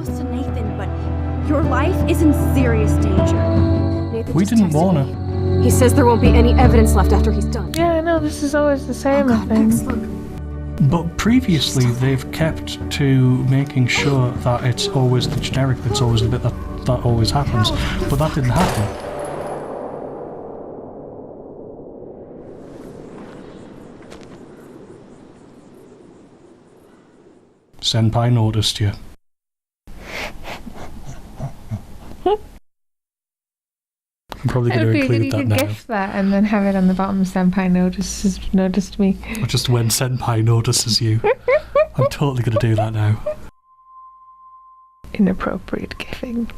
close to Nathan, but your life is in serious danger. Nathan We didn't warn her. He says there won't be any evidence left after he's done. Yeah, I know, this is always the same, I think. But previously, they've kept to making sure that it's always the generic bit's always the bit that always happens. But that didn't happen. Senpai noticed you. I'm probably going to include that now. You could gift that and then have it on the bottom, Senpai noticed me. Or just when Senpai notices you. I'm totally going to do that now. Inappropriate gifting.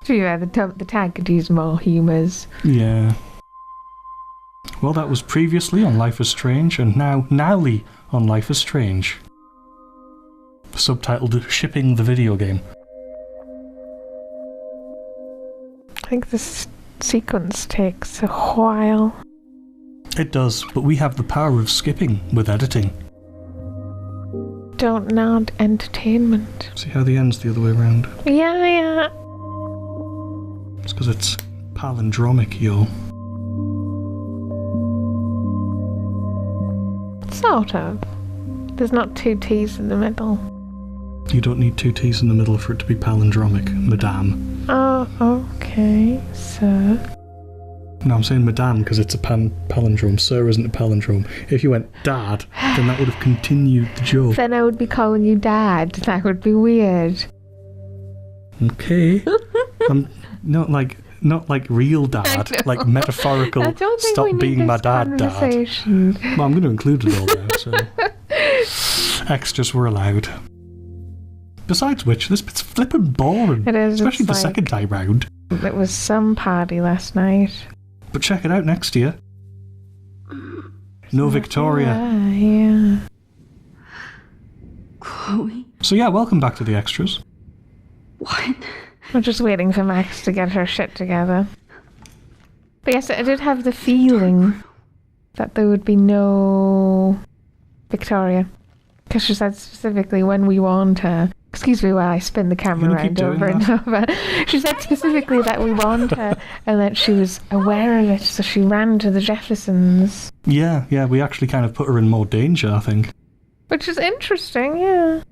So yeah, the tag could use more humours. Yeah. Well, that was previously on Life Is Strange, and nowly on Life Is Strange. Subtitled Shipping the Video Game. I think this sequence takes a while. It does, but we have the power of skipping with editing. Don't nod entertainment. See how the end's the other way around? Yeah. It's because it's palindromic, yo. Sort of. There's not two T's in the middle. You don't need two T's in the middle for it to be palindromic, madame. Oh, okay, sir. No, I'm saying madame because it's a palindrome. Sir isn't a palindrome. If you went dad, then that would have continued the joke. Then I would be calling you dad. That would be weird. Okay. Not like real dad, like metaphorical. I don't think stop we need being this my dad. conversation. Well, I'm going to include it all now, so extras were allowed. Besides which, this bit's flippin' boring. It is. Especially the second time round. It was some party last night. But check it out next year. No Victoria. Yeah. Chloe? So yeah, welcome back to the extras. What? I'm just waiting for Max to get her shit together. But yes, I did have the feeling that there would be no Victoria. Because she said specifically when we warned her. Excuse me while I spin the camera around over and over. She said specifically that we warned her and that she was aware of it, so she ran to the Jeffersons. Yeah, we actually kind of put her in more danger, I think. Which is interesting, yeah.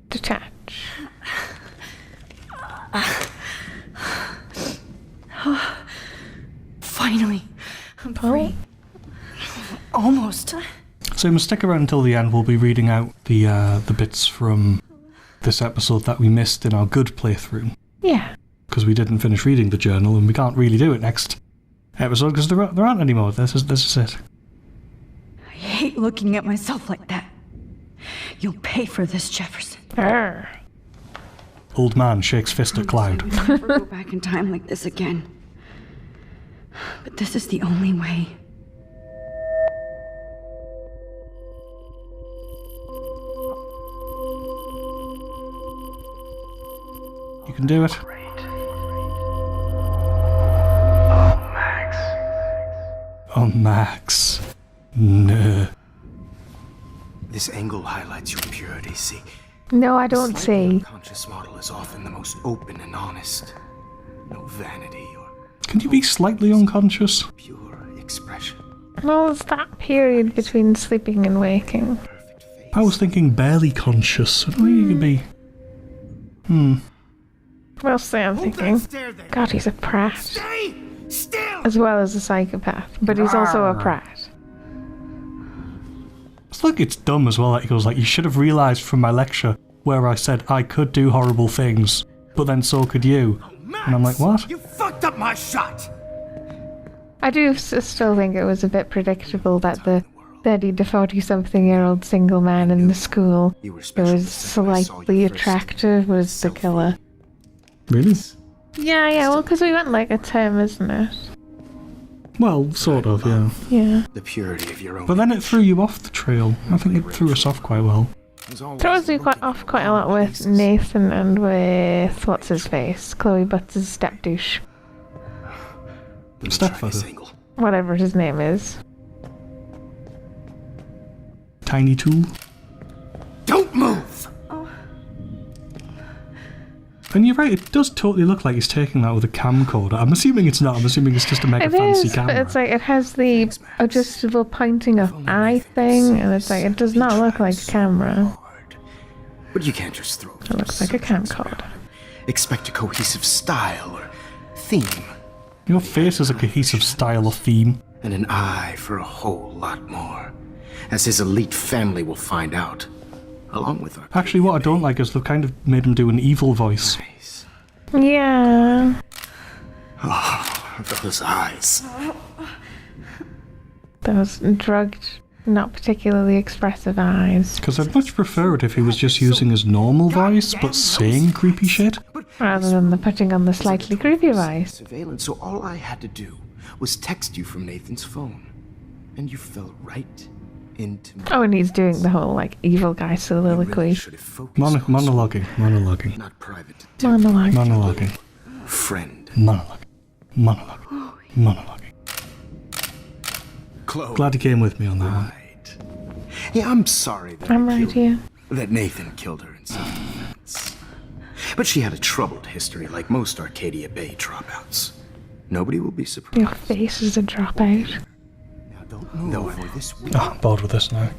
Detach. Finally. I'm free. Almost. So you must stick around until the end. We'll be reading out the bits from this episode that we missed in our good playthrough. Yeah. Because we didn't finish reading the journal and we can't really do it next episode because there aren't any more. This is it. I hate looking at myself like that. You'll pay for this, Jefferson. Arr. Old man shakes fist at cloud. We'll never go back in time like this again. But this is the only way. You can do it. Oh, Max. No. This angle highlights your purity, see? No, I don't see. The unconscious model is often the most open and honest. No vanity or... Can you be slightly unconscious? Pure expression. No, it's that period between sleeping and waking. I was thinking barely conscious. I don't think you could be... We'll see, I'm thinking. God, he's a prat. Stay still! As well as a psychopath. But he's also a prat. It's like it's dumb as well that he goes like, you should have realised from my lecture where I said I could do horrible things, but then so could you. And I'm like, what? You fucked up my shot! I do still think it was a bit predictable that the 30 to 40-something-year-old single man in the school who was slightly attractive was the killer. Really? Yeah, well, because we went like a term, isn't it? Well, sort of, yeah. Yeah. The purity of your own. But then it threw you off the trail. I think it threw us off quite well. Throws you off quite a lot with Nathan and with, what's his face? Chloe Butts' step douche. Stepfather. Whatever his name is. Tiny Tool. Don't move! And you're right, it does totally look like he's taking that with a camcorder. I'm assuming it's not. I'm assuming it's just a mega fancy camera. But it's like, it has the adjustable pointing of eye thing, and it's like, it does not look like a camera. But you can't just throw It looks like a camcorder. Expect a cohesive style or theme. Your face is a cohesive style or theme. And an eye for a whole lot more. As his elite family will find out. Along with our... Actually, what I don't like is they've kind of made him do an evil voice. Nice. Yeah. Oh, those eyes. Those drugged, not particularly expressive eyes. Because I'd much prefer it if he was just using his normal voice, but saying creepy shit. Rather than the putting on the slightly creepy voice. Surveillance, so all I had to do was text you from Nathan's phone. And you fell right into me. Oh, and he's doing the whole, like, evil guy soliloquy. Monologuing. Not private. Monologuing. Friend. Monologuing. Chloe. Glad you came with me on that one. Right. Yeah, I'm sorry that I'm right here. that Nathan killed her in self-defense. But she had a troubled history like most Arcadia Bay dropouts. Nobody will be surprised. Your face is a dropout. Now don't move. Though for this week, Oh, I'm bored with this now.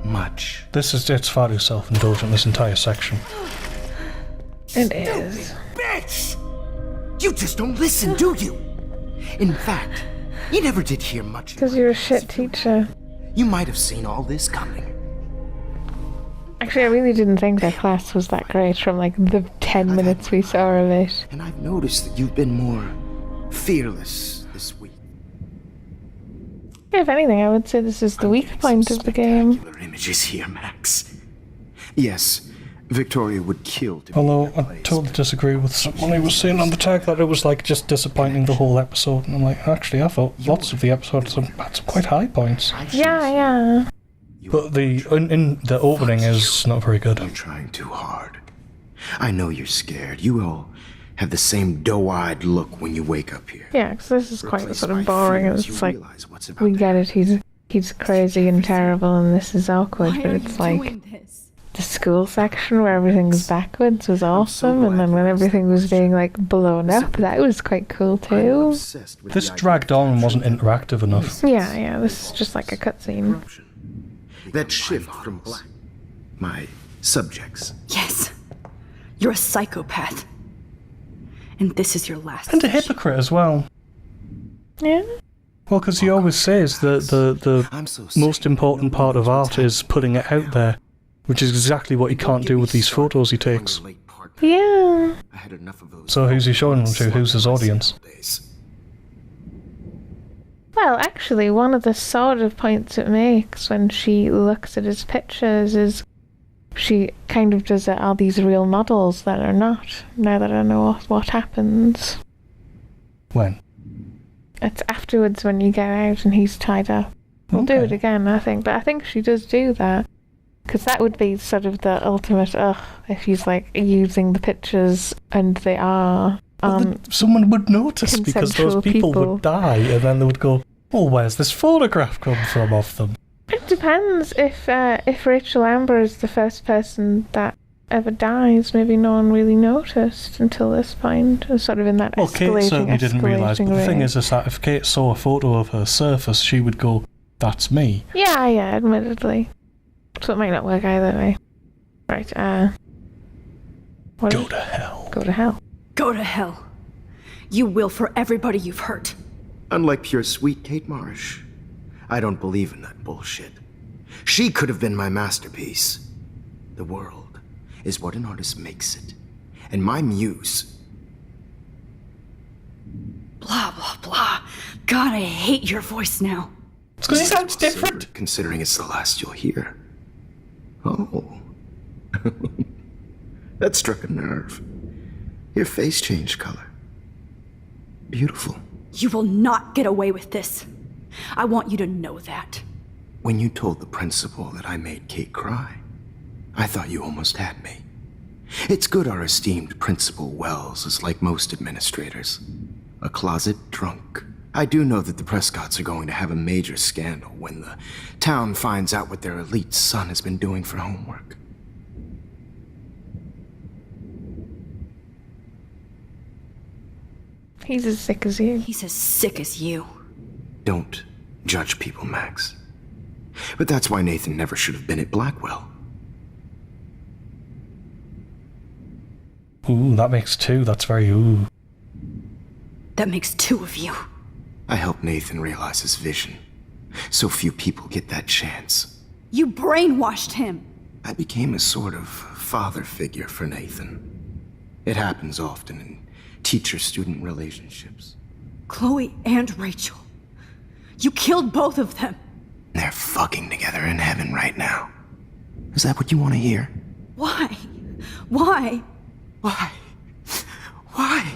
much. It's far too self-indulgent, this entire section. It is. Bitch! You just don't listen, do you? In fact, you never did hear much. Because you're a shit teacher. You might have seen all this coming. Actually, I really didn't think their class was that great from, like, the 10 minutes we saw of it. And I've noticed that you've been more fearless this week. If anything, I would say this is the weak point of the game. Spectacular images here, Max. Yes, Victoria would kill to be Although, in your I place, totally but disagree with someone who was saying on the tag that it was, like, just disappointing the whole episode. And I'm like, actually, I thought lots of the episodes had some quite high points. I choose Yeah. you But in the opening is not very good. You're trying too hard. I know you're scared. You all have the same doe-eyed look when you wake up here. Yeah, because this is quite Replaced sort by of boring. fear And as you it's like, realize what's about we to get it, he's crazy and terrible, and this is awkward, but it's like, this? the school section where everything's backwards was awesome, and then when everything was being, like, blown up, that was quite cool too. Obsessed with This the idea dragged on and wasn't interactive enough. Yeah, this is just like a cutscene. corruption. That shift from black. My subjects. Yes. You're a psychopath. And this is your last. And a hypocrite as well. Yeah? Well, because he always says that the I'm so most sick. important part of art is putting it out there, which is exactly what he can't do with these photos he takes. Yeah. I had enough of those. So who's he showing them to? Who's his audience? Days. Well, actually, one of the sort of points it makes when she looks at his pictures is she kind of does all these real models that are not, now that I know what happens. When? It's afterwards when you get out and he's tied up. We'll do Okay. it again, I think, but I think she does do that. Because that would be sort of the ultimate, if he's, like, using the pictures and they are Someone would notice because those consensual people people. would die, and then they would go, "Oh, where's this photograph come from of them?" It depends. If Rachel Amber is the first person that ever dies, maybe no one really noticed until this point. It's sort of in that Well, Kate certainly didn't realise. But the thing is that if Kate saw a photo of her surface, she would go, "That's me." Yeah, admittedly. So it might not work either way. Right, Go to hell. Go to hell. Go to hell. You will for everybody you've hurt. Unlike pure sweet Kate Marsh, I don't believe in that bullshit. She could have been my masterpiece. The world is what an artist makes it. And my muse... Blah, blah, blah. God, I hate your voice now. It's because he sounds different. Considering it's the last you'll hear. Oh. That struck a nerve. Your face changed color. Beautiful. You will not get away with this. I want you to know that. When you told the principal that I made Kate cry, I thought you almost had me. It's good our esteemed Principal Wells is like most administrators. A closet drunk. I do know that the Prescotts are going to have a major scandal when the town finds out what their elite son has been doing for homework. He's as sick as you. He's as sick as you. Don't judge people, Max. But that's why Nathan never should have been at Blackwell. Ooh, that makes two. That's very ooh. That makes two of you. I helped Nathan realize his vision. So few people get that chance. You brainwashed him. I became a sort of father figure for Nathan. It happens often in teacher-student relationships. Chloe and Rachel. You killed both of them. They're fucking together in heaven right now. Is that what you want to hear? Why? Why? Why? Why?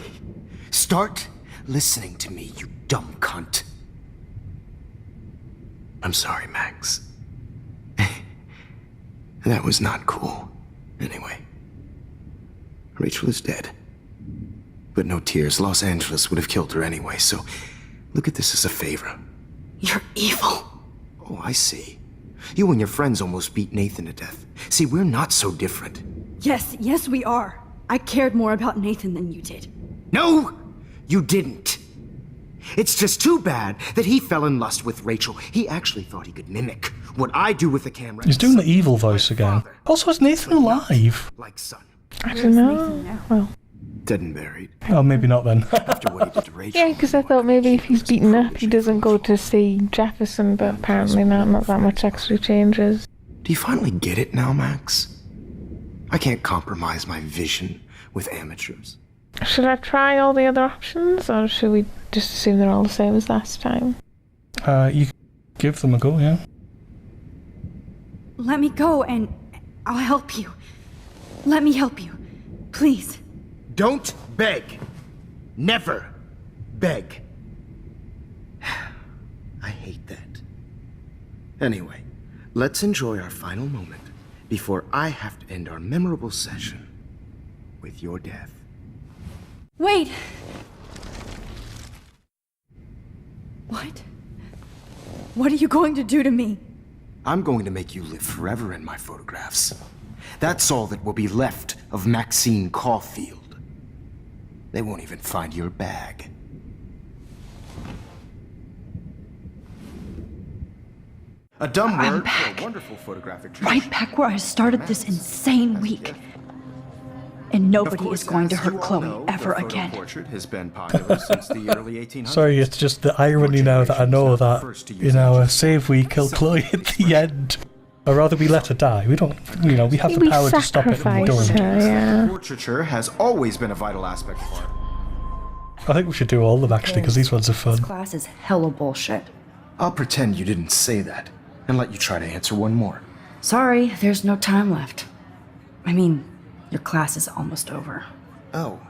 Start listening to me, you dumb cunt. I'm sorry, Max. That was not cool. Anyway, Rachel is dead. But no tears. Los Angeles would have killed her anyway, so look at this as a favor. You're evil. Oh, I see. You and your friends almost beat Nathan to death. See, we're not so different. Yes, we are. I cared more about Nathan than you did. No, you didn't. It's just too bad that he fell in lust with Rachel. He actually thought he could mimic what I do with the camera. He's doing the evil voice again. Also, is Nathan alive? Like son. I don't know. Well, Dead and buried. Oh, maybe not then. After what he did to Rachel. yeah, because I thought maybe if he's beaten up, he doesn't go to see Jefferson, but apparently not that much actually changes. Do you finally get it now, Max? I can't compromise my vision with amateurs. Should I try all the other options, or should we just assume they're all the same as last time? You give them a go, yeah. Let me go and I'll help you. Let me help you. Please. Don't beg. Never beg. I hate that. Anyway, let's enjoy our final moment before I have to end our memorable session with your death. Wait. What? What are you going to do to me? I'm going to make you live forever in my photographs. That's all that will be left of Maxine Caulfield. They won't even find your bag. A dumb I'm word back. for a wonderful photographic Right back where I started this insane week. And nobody is going to hurt Chloe ever again. Portrait has been popular since the early 1800s. Sorry, it's just the irony now that I know that in our save we kill Chloe at the end. Or rather we let her die. We don't, we have the power to stop it and we sacrifice don't. her, yeah. Portraiture has always been a vital aspect of art. I think we should do all of them actually, because these ones are fun. This class is hella bullshit. I'll pretend you didn't say that, and let you try to answer one more. Sorry, there's no time left. I mean, your class is almost over. Oh.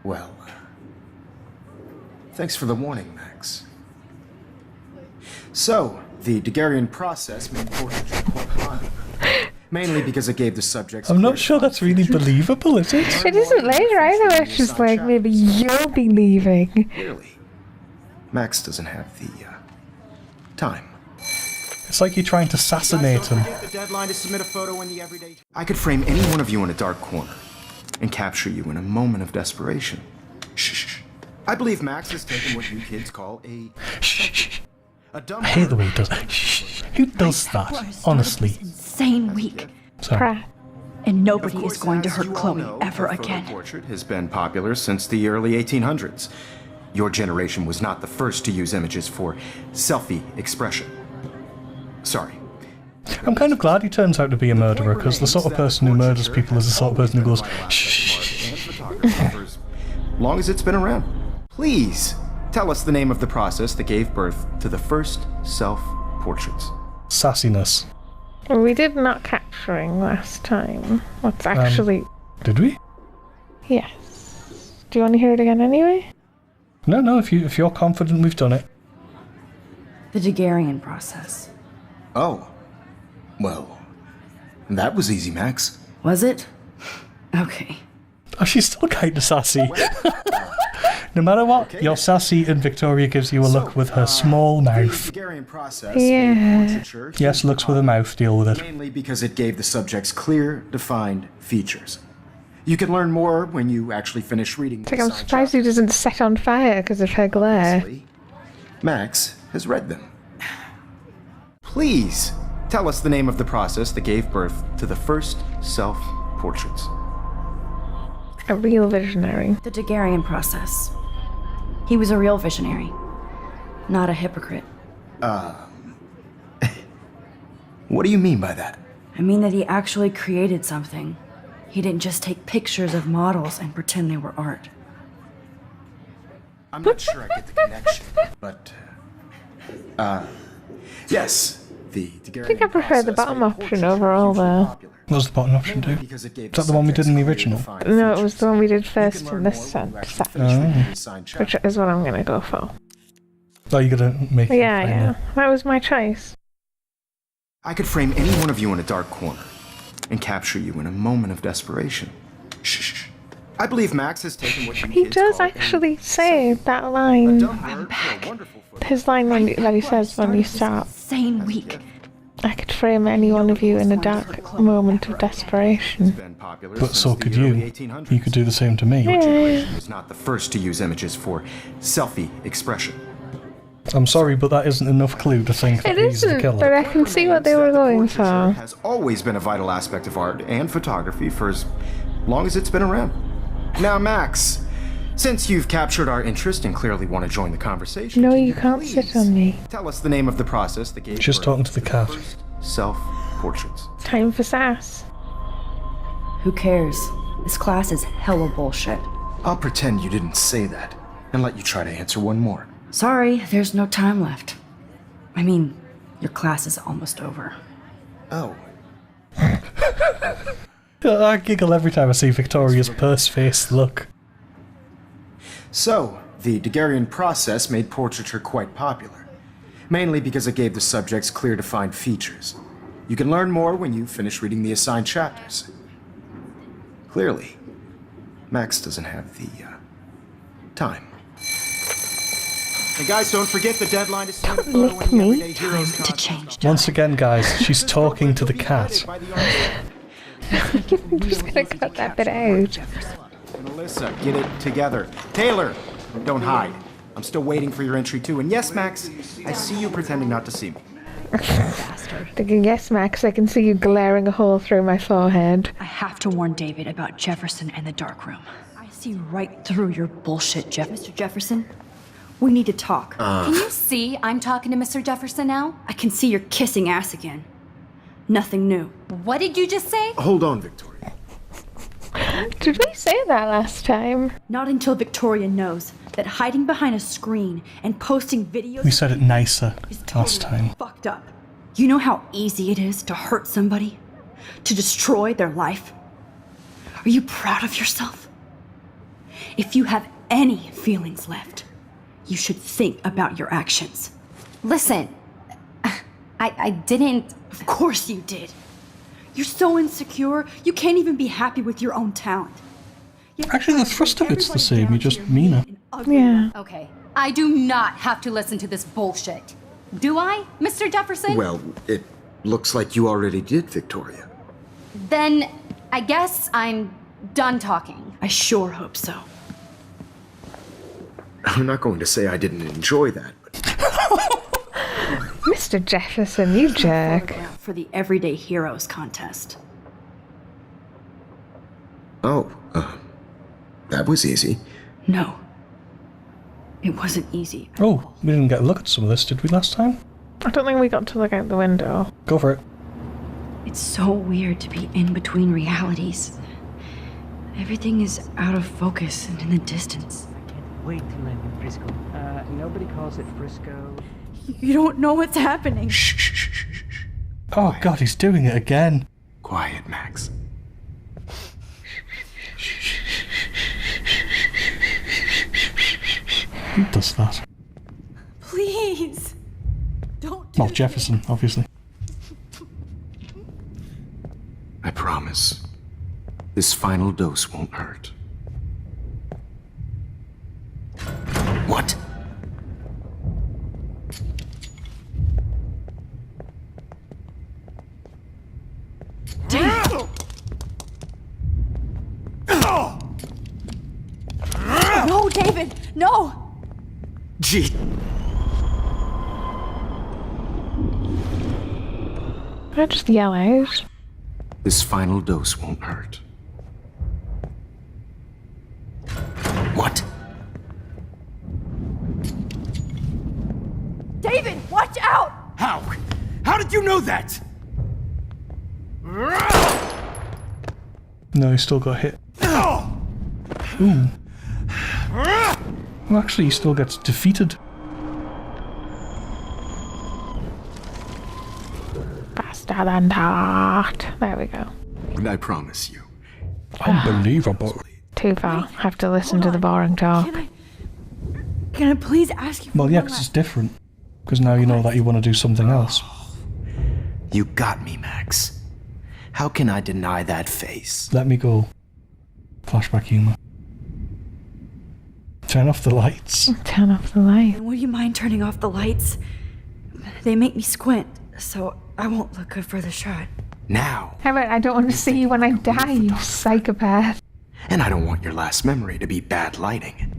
Well, thanks for the warning, Max. So, the Daguerrean process made portraiture quite popular. Mainly because it gave the subjects... I'm not sure that's really believable, is it? It isn't later either, it's just like, maybe you'll be leaving. Clearly, Max doesn't have the, time. It's like you're trying to assassinate him. The deadline to submit a photo in the everyday... I could frame any one of you in a dark corner and capture you in a moment of desperation. Shh. I believe Max has taken what you kids call a... Shh. A dumb I hate the way he does it. Shh. Who does that? Honestly. Insane week. Sorry. Pratt. And nobody is going to hurt Chloe ever again. Portrait has been popular since the early 1800s. Your generation was not the first to use images for selfie expression. Sorry. I'm kind of glad he turns out to be a murderer, because the sort of person who murders people is the sort of person who goes, shh. As long as it's been around. Please tell us the name of the process that gave birth to the first self-portraits. Sassiness. We did not capturing last time. What's actually... Did we? Yes. Do you want to hear it again anyway? No, if you're confident we've done it. The Daguerrean process. Oh. Well, that was easy, Max. Was it? Okay. Oh, she's still kind of sassy. No matter what, you're sassy and Victoria gives you a look with her small mouth. Yeah. Yes, looks with a mouth, deal with it. Mainly because it gave the subjects clear, defined features. You can learn more when you actually finish reading. It's like I'm surprised he doesn't set on fire because of her glare. Obviously, Max has read them. Please tell us the name of the process that gave birth to the first self-portraits. A real visionary. The Daguerrean process. He was a real visionary, not a hypocrite. What do you mean by that? I mean that he actually created something. He didn't just take pictures of models and pretend they were art. I'm not sure I get the connection, but yes, the Daguerrean I think I prefer the bottom option overall there. What does the bottom option do? Is that the one we did in the original? No, it was the one we did first in this set, which is what I'm gonna go for. Oh, you're gonna make it Yeah, final. yeah. That was my choice. I could frame any one of you in a dark corner and capture you in a moment of desperation. Shh. I believe Max has taken what you He kids does call actually a say that a line. dumb word for a wonderful photo. His line that he says when you start. Insane week. I could frame any one of you in a dark moment of desperation. Been popular But since so the could early you. 1800s. You could do the same to me. Generation was not the first to use images for selfie expression. I'm sorry, but that isn't enough clue to think that It he's the isn't, killer. but I can see what they were going for. Has always been a vital aspect of art and photography for as long as it's been around. Now, Max, since you've captured our interest and clearly want to join the conversation, No, you can't sit on me. tell us the name of the process that gave Just birth talking to the cat. first self-portraits. Time for sass. Who cares? This class is hella bullshit. I'll pretend you didn't say that and let you try to answer one more. Sorry, there's no time left. I mean, your class is almost over. Oh. I giggle every time I see Victoria's purse-faced look. So, the Daguerrean process made portraiture quite popular, mainly because it gave the subjects clear defined features. You can learn more when you finish reading the assigned chapters. Clearly, Max doesn't have the time. Hey guys, don't forget the deadline to submit a photo lick in the me. Everyday Heroes To contest. change. Once again, guys, she's talking to the cat. I'm just gonna cut that bit out. And Alyssa, get it together. Taylor, don't hide. I'm still waiting for your entry too. And yes, Max, I see you pretending not to see me. Thinking, yes, Max, I can see you glaring a hole through my forehead. I have to warn David about Jefferson and the dark room. I see right through your bullshit, Mr. Jefferson. We need to talk. Can you see I'm talking to Mr. Jefferson now? I can see you're kissing ass again. Nothing new. What did you just say? Hold on, Victoria. Did we say that last time? Not until Victoria knows that hiding behind a screen and posting videos We said it nicer is last totally time. fucked up. You know how easy it is to hurt somebody? To destroy their life? Are you proud of yourself? If you have any feelings left, you should think about your actions. Listen, I didn't. Of course you did. You're so insecure, you can't even be happy with your own talent. Yet Actually, the thrust of it's the same, you just meaner. Yeah. Okay, I do not have to listen to this bullshit. Do I, Mr. Jefferson? Well, it looks like you already did, Victoria. Then I guess I'm done talking. I sure hope so. I'm not going to say I didn't enjoy that, but Mr. Jefferson, you jerk. For the Everyday Heroes contest. that was easy. No. It wasn't easy. Oh, we didn't get a look at some of this, did we, last time? I don't think we got to look out the window. Go for it. It's so weird to be in between realities. Everything is out of focus and in the distance. Wait to land in Frisco. Nobody calls it Frisco. You don't know what's happening. Shh, shh, shh, shh, shh. Oh god, he's doing it again. Quiet, Max. Who does that? Please. Don't do Well, Jefferson, obviously. I promise. This final dose won't hurt. What? No, David, no! Gee. Can I just yell out? This final dose won't hurt. What? David, watch out! How? How did you know that? No, he still got hit. Ooh. Well, actually, he still gets defeated. Faster than that. There we go. And I promise you. Unbelievable. Too far. Have to listen to the boring talk. Can I please ask you for Well, yeah, one because last- it's different. Because now you know that you want to do something else. You got me, Max. How can I deny that face? Let me go. Flashback humor. Turn off the lights. Turn off the light. Would you mind turning off the lights? They make me squint, so I won't look good for the shot. Now. How about I don't want to see you when I die, you psychopath. And I don't want your last memory to be bad lighting.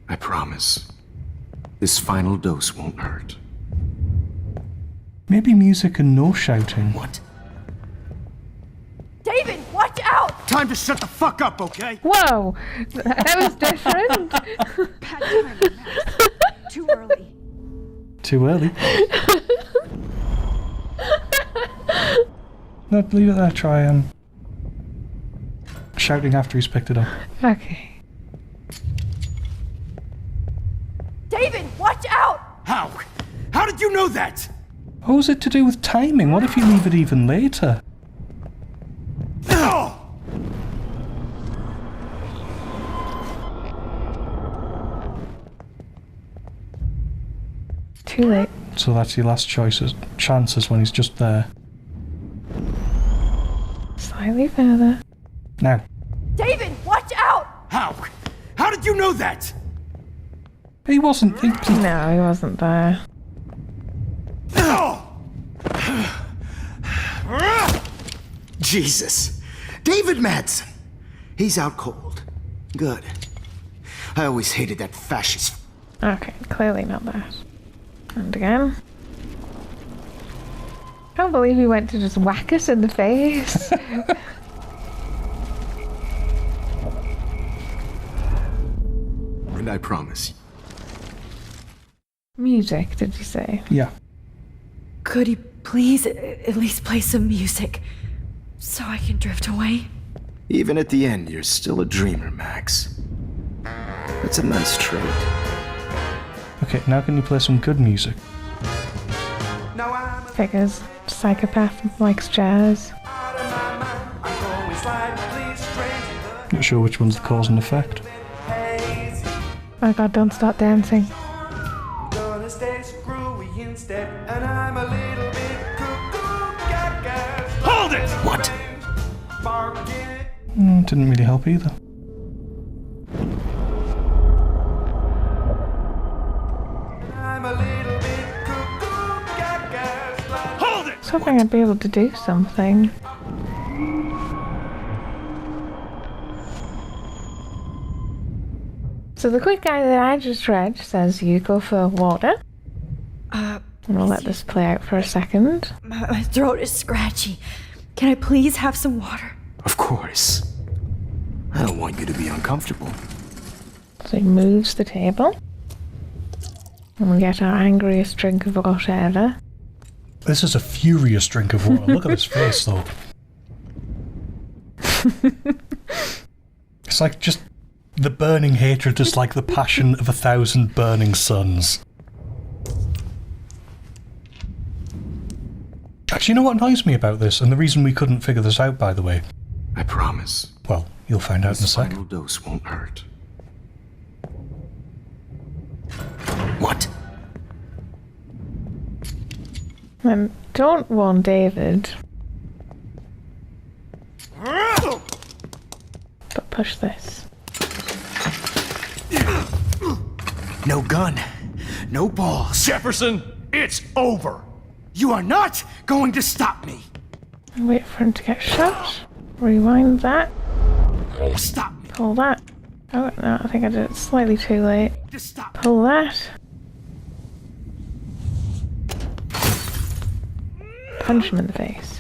I promise. This final dose won't hurt. Maybe music and no shouting. What? David, watch out! Time to shut the fuck up, okay? Whoa! That was different. Bad timing, Max. Too early. Too early. No, leave it there. Try shouting after he's picked it up. Okay. David, watch out! How? How did you know that? Oh, is it to do with timing? What if you leave it even later? Too late. So that's your last chances when he's just there. Slightly further. Now. David, watch out! How? How did you know that? He wasn't thinking. No, he wasn't there. Jesus. David Madsen. He's out cold. Good. I always hated that fascist. Okay, clearly not that. And again. Can't believe he went to just whack us in the face. And I promise. Music, did you say? Yeah. Could you please at least play some music so I can drift away? Even at the end, you're still a dreamer, Max. That's a nice trait. Okay, now can you play some good music? Figures. Psychopath likes jazz. Not sure which one's the cause and effect. Oh god, don't start dancing. Hold it! What? Didn't really help either. Hold it! I was hoping I'd be able to do something. So the quick guy that I just read says you go for water. And we'll let this play out for a second. My throat is scratchy. Can I please have some water? Of course. I don't want you to be uncomfortable. So he moves the table. And we get our angriest drink of water ever. This is a furious drink of water. Look at his face, though. It's like just the burning hatred is like the passion of 1,000 burning suns. Actually, you know what annoys me about this, and the reason we couldn't figure this out, by the way? I promise. Well, you'll find out in a This sec. final dose won't hurt. What? And don't warn David. But push this. No gun. No balls. Jefferson, it's over. You are not going to stop me. Wait for him to get shot. Rewind that. Stop me. Pull that. Oh, no, I think I did it slightly too late. Just stop. Pull that. Punch him in the face.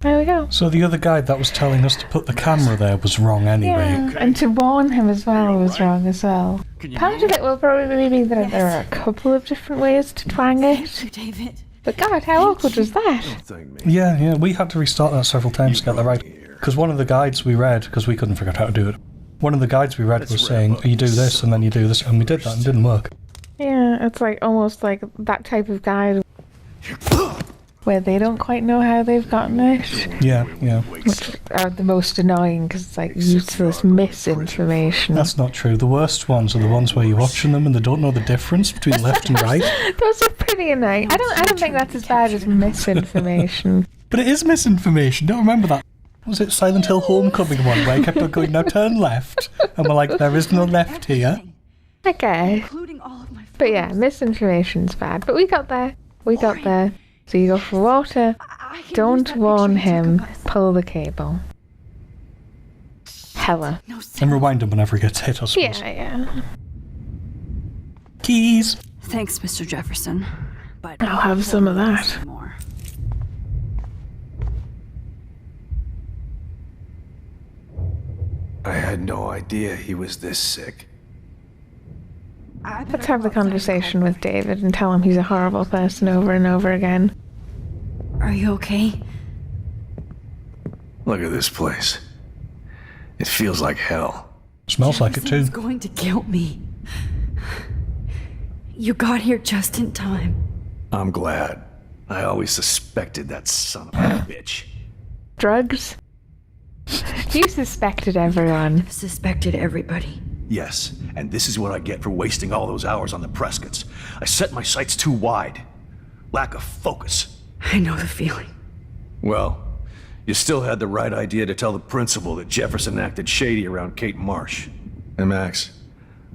There we go. So the other guy that was telling us to put the camera there was wrong anyway. Yeah, and to warn him as well was wrong as well. Part of it will probably be that there are a couple of different ways to twang it. David. But God, how awkward was that? Yeah, we had to restart that several times to get that right. Because one of the guides we read, because we couldn't figure out how to do it, one of the guides we read was saying, you do this and then you do this, and we did that and it didn't work. Yeah, it's like almost like that type of guide where they don't quite know how they've gotten it. Yeah. Which are the most annoying because it's like useless misinformation. That's not true. The worst ones are the ones where you're watching them and they don't know the difference between left and right. Those are pretty annoying. I don't think that's as bad as misinformation. But it is misinformation. Don't remember that. Was it Silent Hill Homecoming one where he kept on going, now turn left? And we're like, there is no left here. Okay. Including all of my But yeah, misinformation's bad. But we got there. We got there. So you go for water. I can Don't use that warn picture you took him. of us. Pull the cable. Hella. No sense. And rewind him whenever he gets hit, I suppose. Yeah. Keys. Thanks, Mr. Jefferson. But I'll have some of that. more. I had no idea he was this sick. Let's have the conversation with David and tell him he's a horrible person over and over again. Are you okay? Look at this place. It feels like hell. Smells like it too. Jefferson's going to kill me. You got here just in time. I'm glad. I always suspected that son of a bitch. Drugs? You suspected everyone. Suspected everybody. Yes, and this is what I get for wasting all those hours on the Prescotts. I set my sights too wide. Lack of focus. I know the feeling. Well, you still had the right idea to tell the principal that Jefferson acted shady around Kate Marsh. And Max,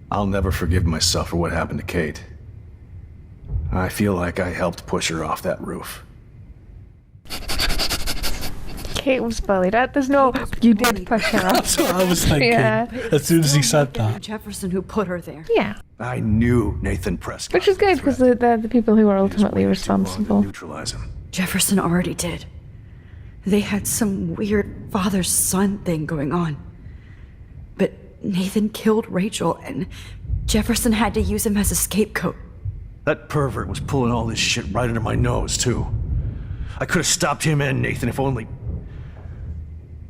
I'll never forgive myself for what happened to Kate. I feel like I helped push her off that roof. Kate was bullied. There's no, you did push her off. That's what I was thinking. Yeah. As soon as he said that. Jefferson who put her there. Yeah. I knew Nathan Prescott. Which is good because they're the people who are ultimately Waited too long to responsible. neutralize him. Jefferson already did. They had some weird father-son thing going on. But Nathan killed Rachel, and Jefferson had to use him as a scapegoat. That pervert was pulling all this shit right under my nose, too. I could have stopped him and Nathan if only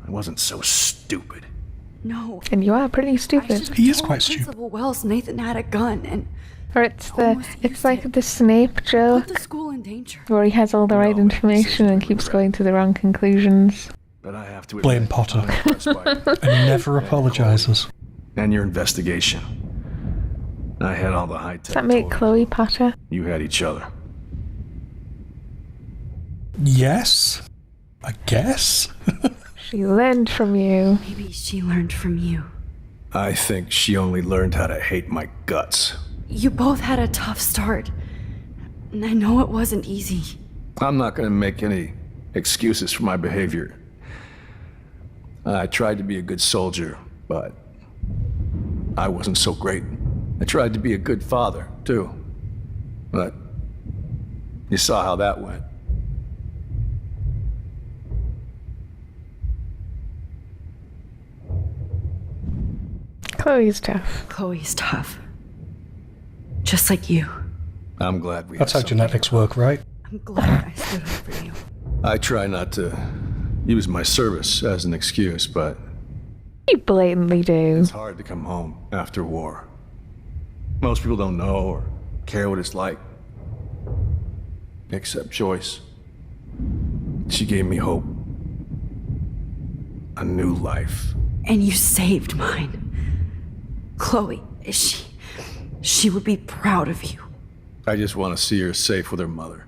I wasn't so stupid. No. And you are pretty I stupid. should He is told quite stupid. Principal Wells Nathan had a gun and Or it's like the Snape put joke the school in danger. where he has all the right No, information and keeps going to the wrong conclusions. But I have to Blame admit, Potter. I'm impressed by you And he never apologises. and your investigation. I had all the high tech. Does that make Chloe Potter? You had each other. Yes? I guess? She learned from you. Maybe she learned from you. I think she only learned how to hate my guts. You both had a tough start. And I know it wasn't easy. I'm not going to make any excuses for my behavior. I tried to be a good soldier, but I wasn't so great. I tried to be a good father, too. But you saw how that went. Chloe's tough. Chloe's tough. Just like you. I'm glad we That's have how something. genetics work, right? I'm glad I stood up for you. I try not to use my service as an excuse, but You blatantly do. it's hard to come home after war. Most people don't know or care what it's like. Except Joyce. She gave me hope. A new life. And you saved mine. Chloe, she would be proud of you. I just want to see her safe with her mother.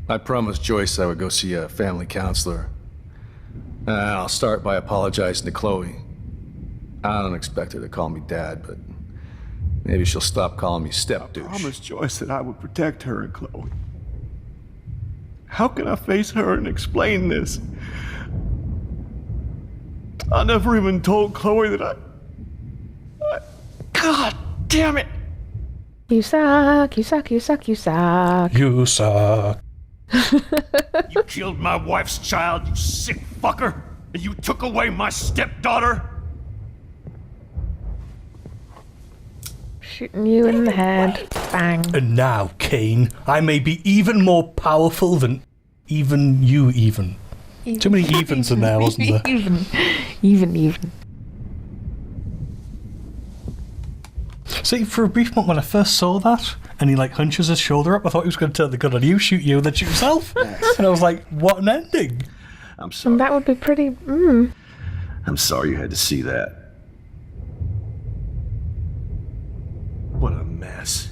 I promised Joyce I would go see a family counselor. And I'll start by apologizing to Chloe. I don't expect her to call me Dad, but maybe she'll stop calling me step I douche. promised Joyce that I would protect her and Chloe. How can I face her and explain this? I never even told Chloe that I... God damn it! You suck, you suck, you suck, you suck. You suck. You killed my wife's child, you sick fucker! And you took away my stepdaughter? Shooting you in the head. Bang. And now, Kane, I may be even more powerful than even you even. Too many evens in there, wasn't there? Even. See, for a brief moment when I first saw that, and he like hunches his shoulder up, I thought he was going to turn the gun on you, shoot you, and then shoot himself. And I was like, what an ending. I'm sorry. And that would be pretty... I'm sorry you had to see that. What a mess.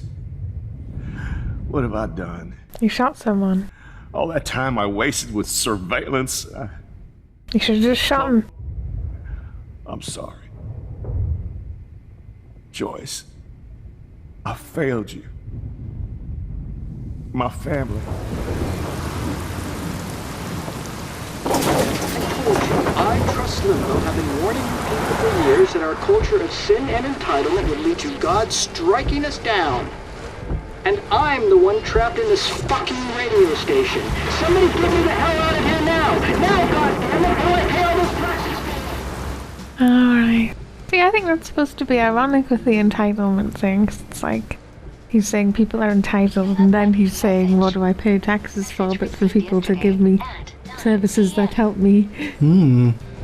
What have I done? You shot someone. All that time I wasted with surveillance. You should have just shot him. I'm sorry. Joyce, I failed you. My family. I trust Limbo have been warning you people for years that our culture of sin and entitlement would lead to God striking us down. And I'm the one trapped in this fucking radio station. Somebody get me the hell out of here now! Now, goddammit, while I pay all those taxes! Alright. See, I think that's supposed to be ironic with the entitlement thing, 'cause it's like, he's saying people are entitled, and then he's saying, what do I pay taxes for, but for people to give me services that help me.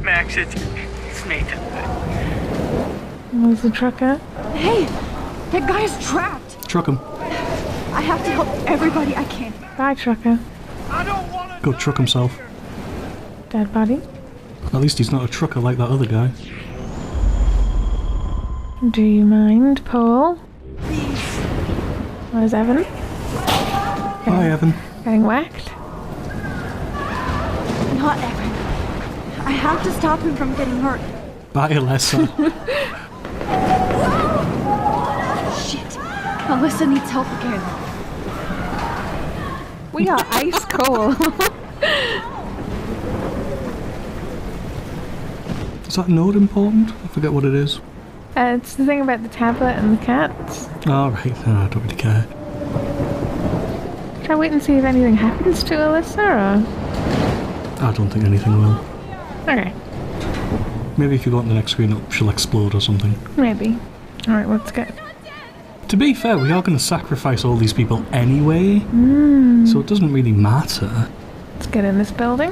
Max, it's Nathan. Was the trucker? Hey, that guy's trapped. Truck him. I have to help everybody I can. Bye, trucker. Go truck himself. Dead body? At least he's not a trucker like that other guy. Do you mind, Paul? Please. Where's Evan? Bye, Evan. Getting whacked? Not Evan. I have to stop him from getting hurt. Bye, Alessa. Shit. Alyssa needs help again. We are ice cold. Is that note important? I forget what it is. It's the thing about the tablet and the cats. Alright, no, I don't really care. Should I wait and see if anything happens to Alyssa, or...? I don't think anything will. Okay, Maybe if you go on the next screen, she'll explode or something. maybe. Alright, let's go. To be fair, we are going to sacrifice all these people anyway, so it doesn't really matter. Let's get in this building.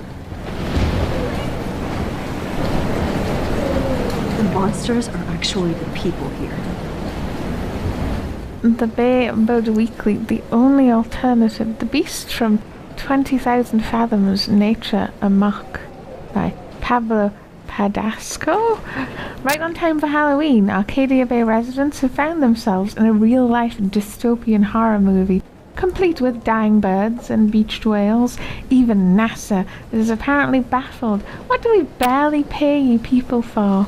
The monsters are actually the people here. The Bay Bird Weekly, the only alternative. The Beast from 20,000 Fathoms, Nature Amok by Pablo Padasco. Right on time for Halloween, Arcadia Bay residents have found themselves in a real-life dystopian horror movie, complete with dying birds and beached whales. Even NASA is apparently baffled. What do we barely pay you people for?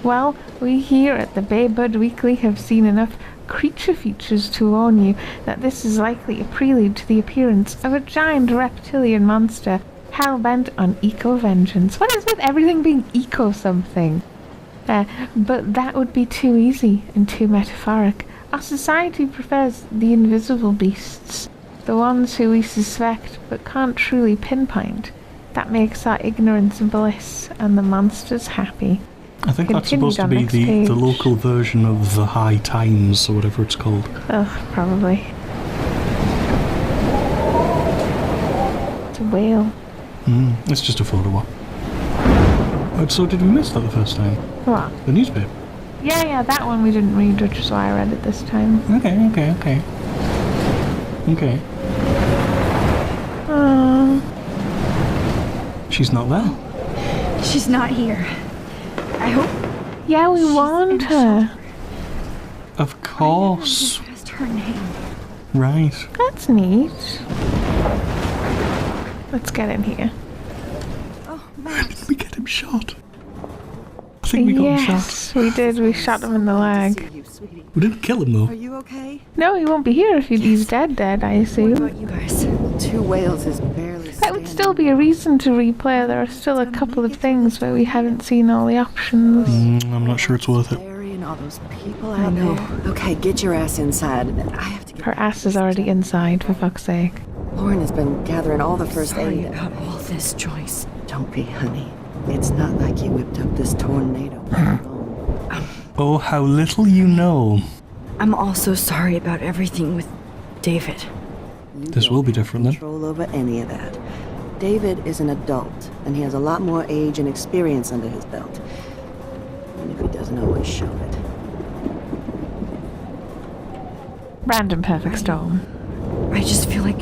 Well, we here at the Bay Bird Weekly have seen enough creature features to warn you that this is likely a prelude to the appearance of a giant reptilian monster hell-bent on eco-vengeance. What is with everything being eco-something? But that would be too easy and too metaphoric. Our society prefers the invisible beasts, the ones who we suspect but can't truly pinpoint. That makes our ignorance bliss and the monsters happy. I think that's Continued supposed to on be next the page. local version of the High Times, or whatever it's called. Ugh, probably. It's a whale. It's just a photo op. So did we miss that the first time? What? The newspaper? Yeah, that one we didn't read, which is why I read it this time. Okay. She's not there. She's not here. I hope Yeah, we she's warned in the her. shelter. Of course. Just her name. Right. That's neat. Let's get in here. Oh, Max. Did we get him shot? think we got him shot. Yes, we did. We shot him in the leg. We didn't kill him though. Are you okay? No, he won't be here if he's dead, I What assume. about you guys? 2 whales is barely That would still be a reason to replay. There are still a couple of things where we haven't seen all the options. I'm not sure it's worth it. Larry and all those people out there. Okay, get your ass inside. I have to get Her ass is already inside, for fuck's sake. Lauren has been gathering all the first Sorry aid. about all this, Joyce. Don't be, honey. It's not like you whipped up this tornado alone. Oh, how little you know. I'm also sorry about everything with David. You This don't will be have different then. control over any of that. David is an adult, and he has a lot more age and experience under his belt. Even if he doesn't always show it. Random perfect storm. I just feel like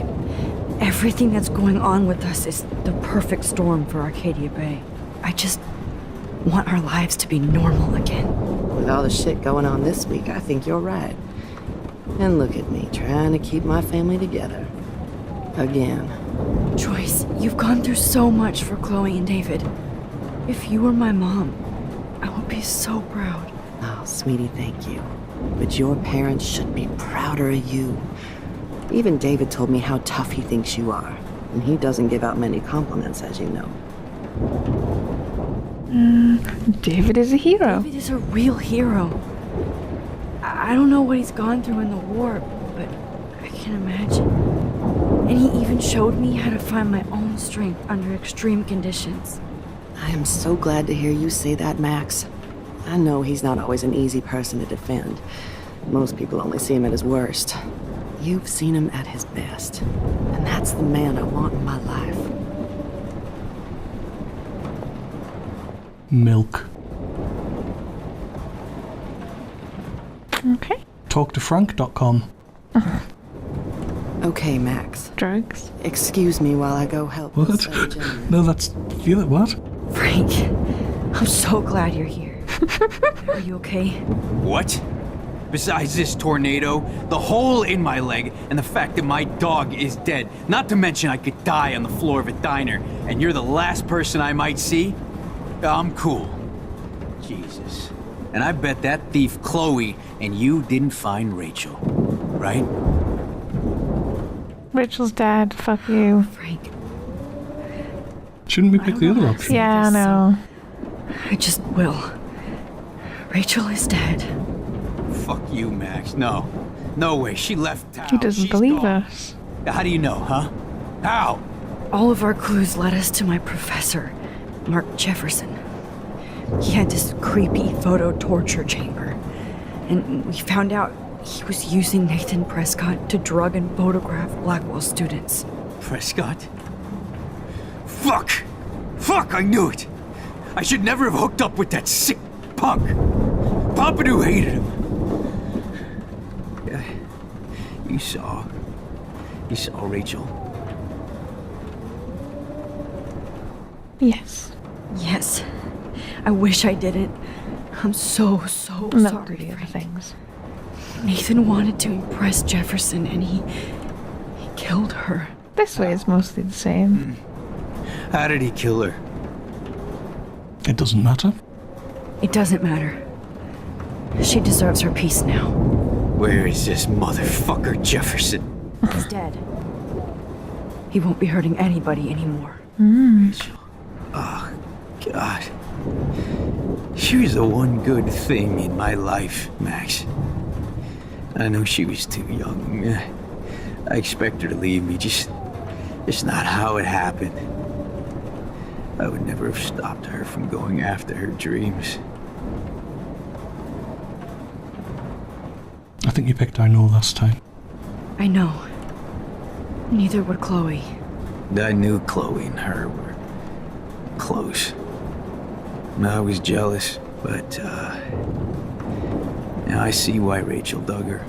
everything that's going on with us is the perfect storm for Arcadia Bay. I just want our lives to be normal again. With all the shit going on this week, I think you're right. And look at me, trying to keep my family together. Again. Joyce, you've gone through so much for Chloe and David. If you were my mom, I would be so proud. Oh, sweetie, thank you. But your parents should be prouder of you. Even David told me how tough he thinks you are. And he doesn't give out many compliments, as you know. David is a hero. David is a real hero. I don't know what he's gone through in the war, but I can imagine. And he even showed me how to find my own strength under extreme conditions. I am so glad to hear you say that, Max. I know he's not always an easy person to defend. Most people only see him at his worst. You've seen him at his best. And that's the man I want in my life. Milk. Okay. TalkToFrank.com. Okay, Max. Drugs. Excuse me while I go help What? this gentleman. No, that's... Feel it, what? Frank, I'm so glad you're here. Are you okay? What? Besides this tornado, the hole in my leg, and the fact that my dog is dead. Not to mention I could die on the floor of a diner, and you're the last person I might see? I'm cool. Jesus. And I bet that thief Chloe and you didn't find Rachel, right? Rachel's dead. Fuck you. Frank, Shouldn't we I pick don't the know other how to option? say Yeah, I this, know. I just will. Rachel is dead. Fuck you, Max. No. No way. She left town. He doesn't She's believe gone. us. How do you know, huh? How? All of our clues led us to my professor, Mark Jefferson. He had this creepy photo torture chamber, and we found out he was using Nathan Prescott to drug and photograph Blackwell students. Prescott? Fuck! Fuck, I knew it! I should never have hooked up with that sick punk! Pompidou hated him! Yeah, you saw Rachel. Yes. Yes, I wish I didn't. I'm so And that sorry, would be the other Frank. things. Nathan wanted to impress Jefferson, and he killed her. This way is mostly the same. How did he kill her? It doesn't matter. It doesn't matter. She deserves her peace now. Where is this motherfucker Jefferson? He's dead. He won't be hurting anybody anymore. Rachel. Oh, God. She was the one good thing in my life, Max. I know she was too young. I expect her to leave me, just not how it happened. I would never have stopped her from going after her dreams. I think you picked I know last time. I know. Neither would Chloe. I knew Chloe and her were close. I was jealous, but now I see why Rachel dug her.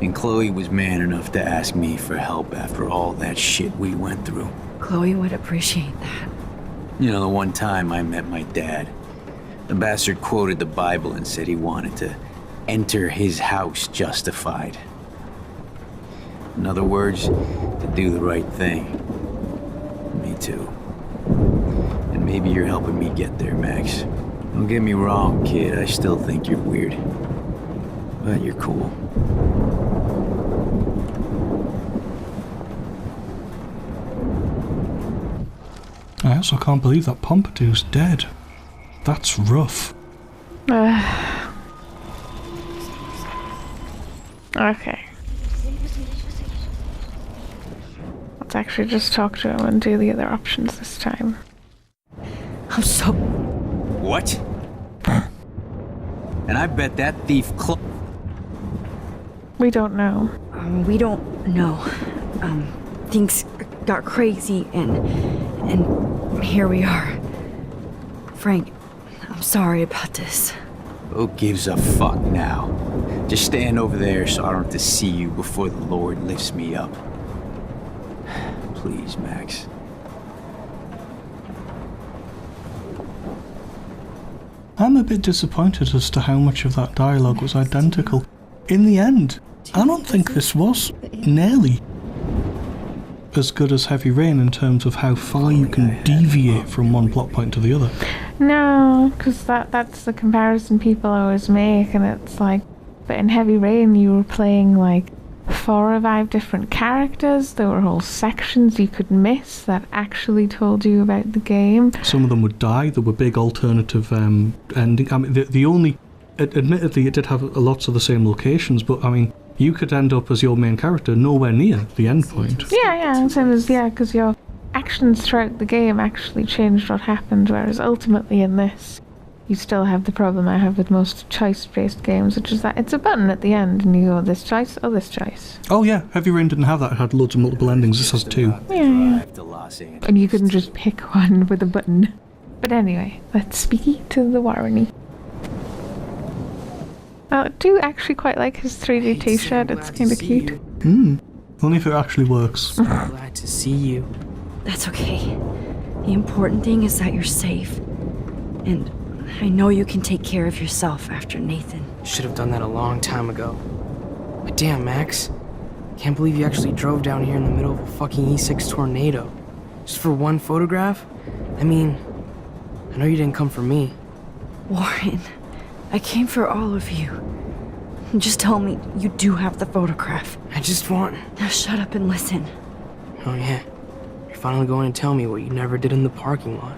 And Chloe was man enough to ask me for help after all that shit we went through. Chloe would appreciate that. You know, the one time I met my dad, the bastard quoted the Bible and said he wanted to enter his house justified. In other words, to do the right thing. Me too. And maybe you're helping me get there, Max. Don't get me wrong, kid. I still think you're weird. But you're cool. I also can't believe that Pompidou's dead. That's rough. Okay. Let's actually just talk to him and do the other options this time. I'm so... What? And I bet that thief We don't know. we don't know. Things got crazy and here we are. Frank, I'm sorry about this. Who gives a fuck now? Just stand over there so I don't have to see you before the Lord lifts me up. Please, Max. I'm a bit disappointed as to how much of that dialogue was identical. In the end, I don't think this was nearly as good as Heavy Rain in terms of how far you can deviate from one plot point to the other. No, because that's the comparison people always make, and it's like, but in Heavy Rain you were playing like 4 or 5 different characters. There were whole sections you could miss that actually told you about the game. Some of them would die. There were big alternative ending. I mean, the only... Admittedly, it did have lots of the same locations, but I mean, you could end up as your main character nowhere near the end point. Yeah, same as, because your actions throughout the game actually changed what happened, whereas ultimately in this, you still have the problem I have with most choice-based games, which is that it's a button at the end, and you go this choice or this choice. Oh yeah, Heavy Rain didn't have that. It had loads of multiple endings. This has 2. Yeah. And you couldn't just pick one with a button. But anyway, let's speak to the Warreny. I do actually quite like his 3D t-shirt. It's kind of cute. Only if it actually works. Glad to see you. That's okay. The important thing is that you're safe. And I know you can take care of yourself after Nathan. Should have done that a long time ago. But damn, Max. Can't believe you actually drove down here in the middle of a fucking E6 tornado. Just for one photograph? I mean, I know you didn't come for me. Warren, I came for all of you. Just tell me you do have the photograph. I just want... Now shut up and listen. Oh yeah. You're finally going to tell me what you never did in the parking lot.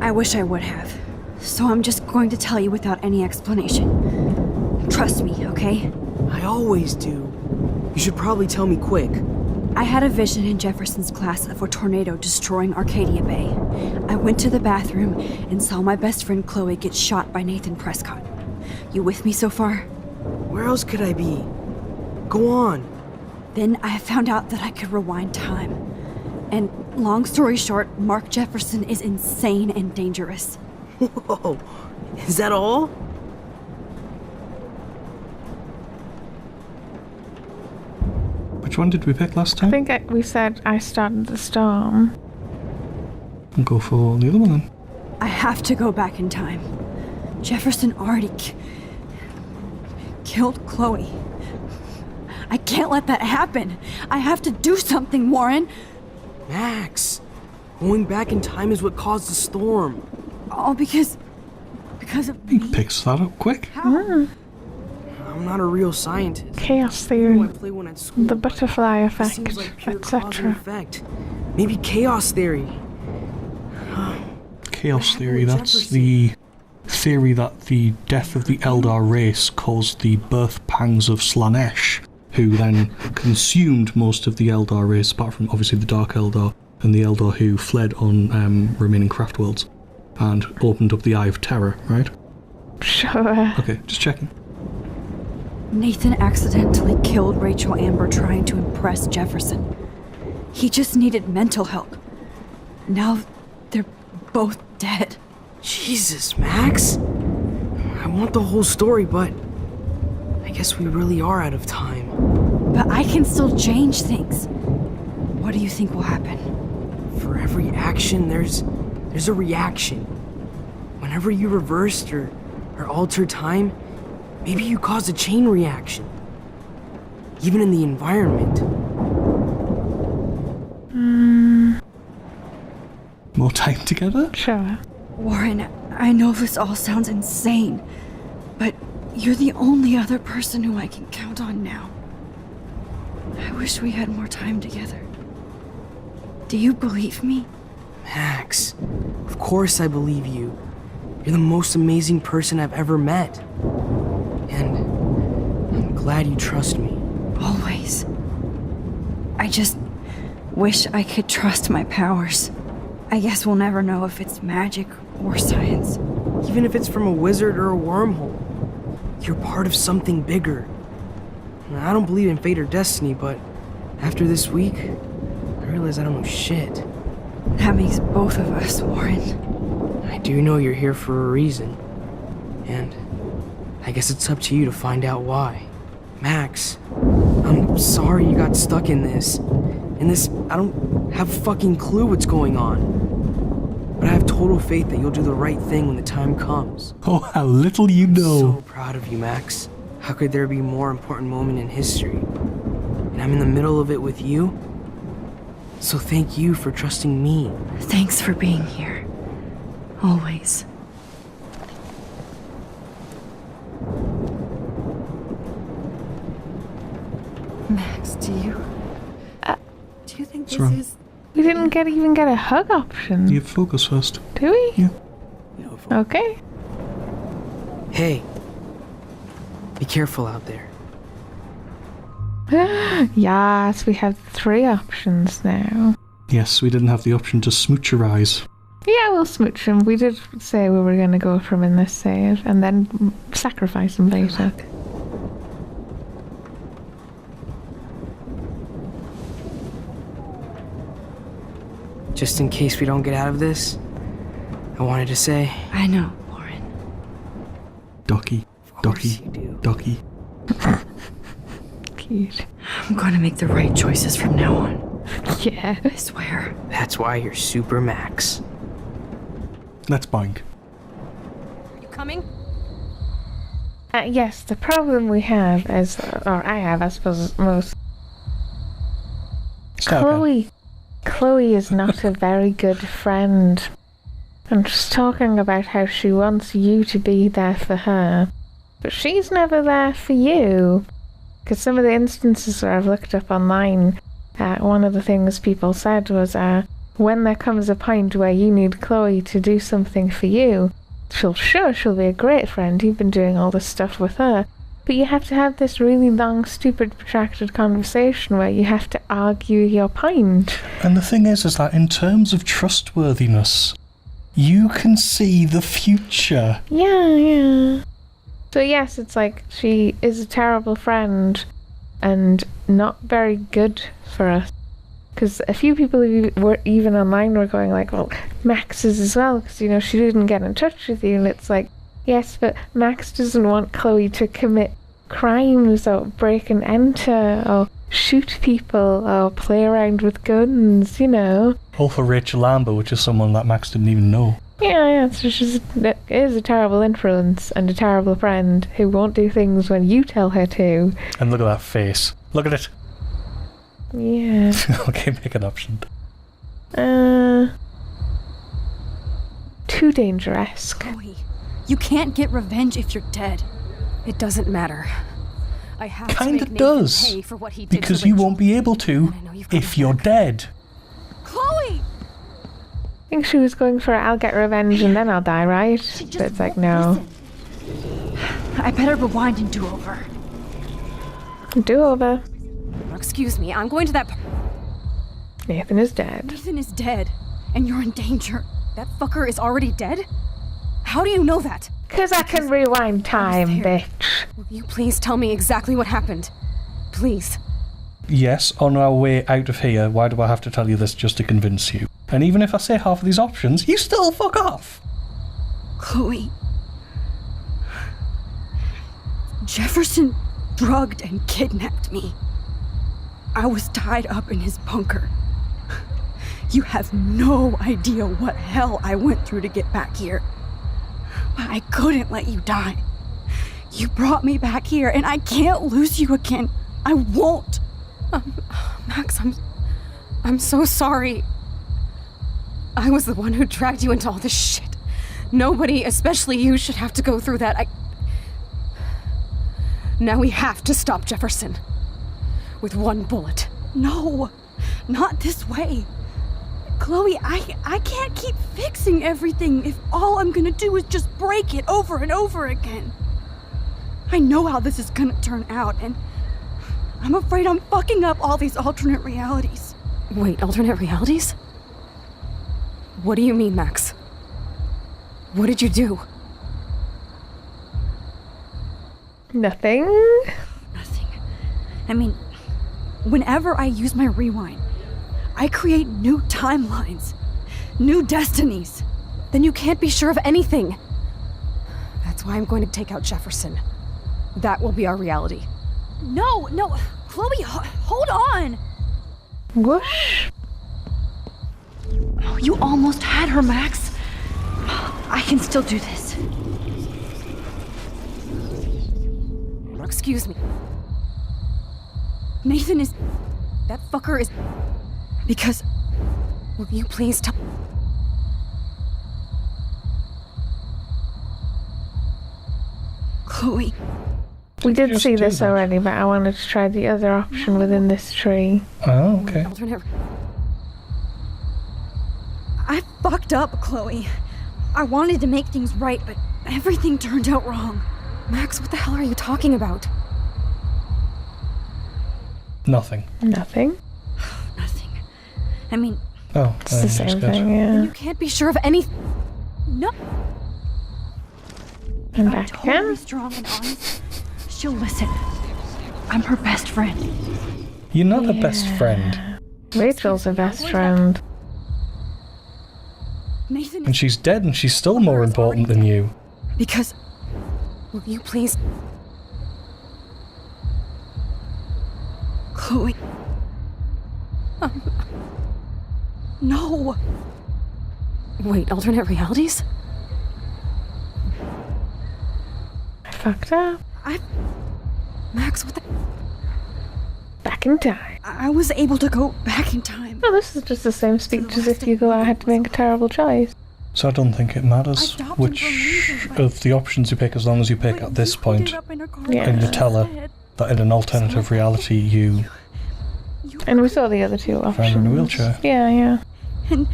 I wish I would have. So I'm just going to tell you without any explanation. Trust me, okay? I always do. You should probably tell me quick. I had a vision in Jefferson's class of a tornado destroying Arcadia Bay. I went to the bathroom and saw my best friend Chloe get shot by Nathan Prescott. You with me so far? Where else could I be? Go on. Then I found out that I could rewind time. And long story short, Mark Jefferson is insane and dangerous. Whoa. Is that all? Which one did we pick last time? I think we said I started the storm. I'll go for the other one then. I have to go back in time. Jefferson already killed Chloe. I can't let that happen. I have to do something, Warren. Max, going back in time is what caused the storm. All because of He me? picks that up quick. I'm not a real scientist. Chaos I theory, play one at school, the but butterfly it effect, seems like pure cause and etc. effect. Maybe chaos theory. Chaos theory, that's the theory that the death of the Eldar race caused the birth pangs of Slanesh, who then consumed most of the Eldar race, apart from obviously the Dark Eldar and the Eldar who fled on remaining craft worlds and opened up the Eye of Terror, right? Sure. Okay, just checking. Nathan accidentally killed Rachel Amber trying to impress Jefferson. He just needed mental help. Now they're both dead. Jesus, Max. I want the whole story, but I guess we really are out of time. But I can still change things. What do you think will happen? For every action, there's a reaction. Whenever you reversed or altered time, maybe you caused a chain reaction. Even in the environment. More time together? Sure. Warren, I know this all sounds insane, but you're the only other person who I can count on now. I wish we had more time together. Do you believe me? Max, of course I believe you. You're the most amazing person I've ever met. And I'm glad you trust me. Always. I just wish I could trust my powers. I guess we'll never know if it's magic or science. Even if it's from a wizard or a wormhole, you're part of something bigger. I don't believe in fate or destiny, but after this week, I realize I don't know shit. That makes both of us, Warren. I do know you're here for a reason. And I guess it's up to you to find out why. Max, I'm sorry you got stuck in this. I don't have a fucking clue what's going on. But I have total faith that you'll do the right thing when the time comes. Oh, how little you know. I'm so proud of you, Max. How could there be a more important moment in history? And I'm in the middle of it with you. So thank you for trusting me. Thanks for being here. Always. Max, do you think this wrong? is... We didn't even get a hug option. You focus first. Do we? Yeah. Okay. Hey, be careful out there. Yes, we have 3 options now. Yes, we didn't have the option to smooch your eyes. Yeah, we'll smooch him. We did say we were going to go for him in this save and then sacrifice him later. Just in case we don't get out of this, I wanted to say... I know, Warren. Ducky, course you do. ducky. Cute. I'm gonna make the right choices from now on. Yeah. I swear. That's why you're Super Max. Let's bank. You coming? Yes, the problem we have is, or I have, I suppose, most. Chloe is not a very good friend. And she's talking about how she wants you to be there for her, but she's never there for you. Because some of the instances where I've looked up online, one of the things people said was, when there comes a point where you need Chloe to do something for you, she'll be a great friend, you've been doing all this stuff with her, but you have to have this really long, stupid, protracted conversation where you have to argue your point. And the thing is that in terms of trustworthiness, you can see the future. Yeah. So yes, it's like she is a terrible friend and not very good for us. Because a few people who were even online were going like, well, Max is as well, because, she didn't get in touch with you. And it's like, yes, but Max doesn't want Chloe to commit crimes or break and enter or shoot people or play around with guns, All for Rachel Amber, which is someone that Max didn't even know. Yeah, so she is a terrible influence and a terrible friend who won't do things when you tell her to. And look at that face. Look at it. Yeah. Okay, make an option. Too dangerous. Chloe, you can't get revenge if you're dead. It doesn't matter. I have Kinda to make does, Nathan pay for what he did because to you Rachel. won't be able to And I know you've got if his you're back. dead. Chloe! I think she was going for I'll get revenge and then I'll die, right? But it's like, no. I better rewind and do over. Do over. Excuse me, I'm going to that... Nathan is dead. Nathan is dead, and you're in danger. That fucker is already dead? How do you know that? Because I can rewind time, there. bitch. Will you please tell me exactly what happened? Please. Yes, on our way out of here, why do I have to tell you this just to convince you? And even if I say half of these options, you still fuck off. Chloe. Jefferson drugged and kidnapped me. I was tied up in his bunker. You have no idea what hell I went through to get back here. But I couldn't let you die. You brought me back here, and I can't lose you again. I won't. Max, I'm so sorry. I was the one who dragged you into all this shit. Nobody, especially you, should have to go through that. Now we have to stop Jefferson. With one bullet. No, not this way. Chloe, I can't keep fixing everything if all I'm gonna do is just break it over and over again. I know how this is gonna turn out, and I'm afraid I'm fucking up all these alternate realities. Wait, alternate realities? What do you mean, Max? What did you do? Nothing. Nothing. I mean, whenever I use my rewind, I create new timelines, new destinies. Then you can't be sure of anything. That's why I'm going to take out Jefferson. That will be our reality. No, Chloe, hold on. Whoosh. Oh, you almost had her, Max. I can still do this. Excuse me. Nathan is... That fucker is... Because... Will you please tell... Chloe. We did Just see do this that. already, but I wanted to try the other option within this tree. Oh, okay. Alternate... I fucked up, Chloe. I wanted to make things right, but everything turned out wrong. Max, what the hell are you talking about? Nothing. Nothing. Nothing. I mean, Oh, It's the same thing, You yeah. can't be sure of anything. no. And I'm back totally again. strong and honest. She'll listen. I'm her best friend. You're not a best friend. Rachel's her best friend. Nathan And is... she's dead and she's still more important than you. Because... Will you please... Chloe... No. Wait, alternate realities? I fucked up. Max, what the... Back in time. I was able to go back in time. Oh, this is just the same speech as if you go, I had to make a terrible choice. So I don't think it I matters stopped him which from leaving, but- of the options you pick, as long as you pick But at this you point ended up in a car Yeah. and you crash tell her instead. that in an alternative reality you And we saw the other two found her options. in a wheelchair. Yeah, yeah. And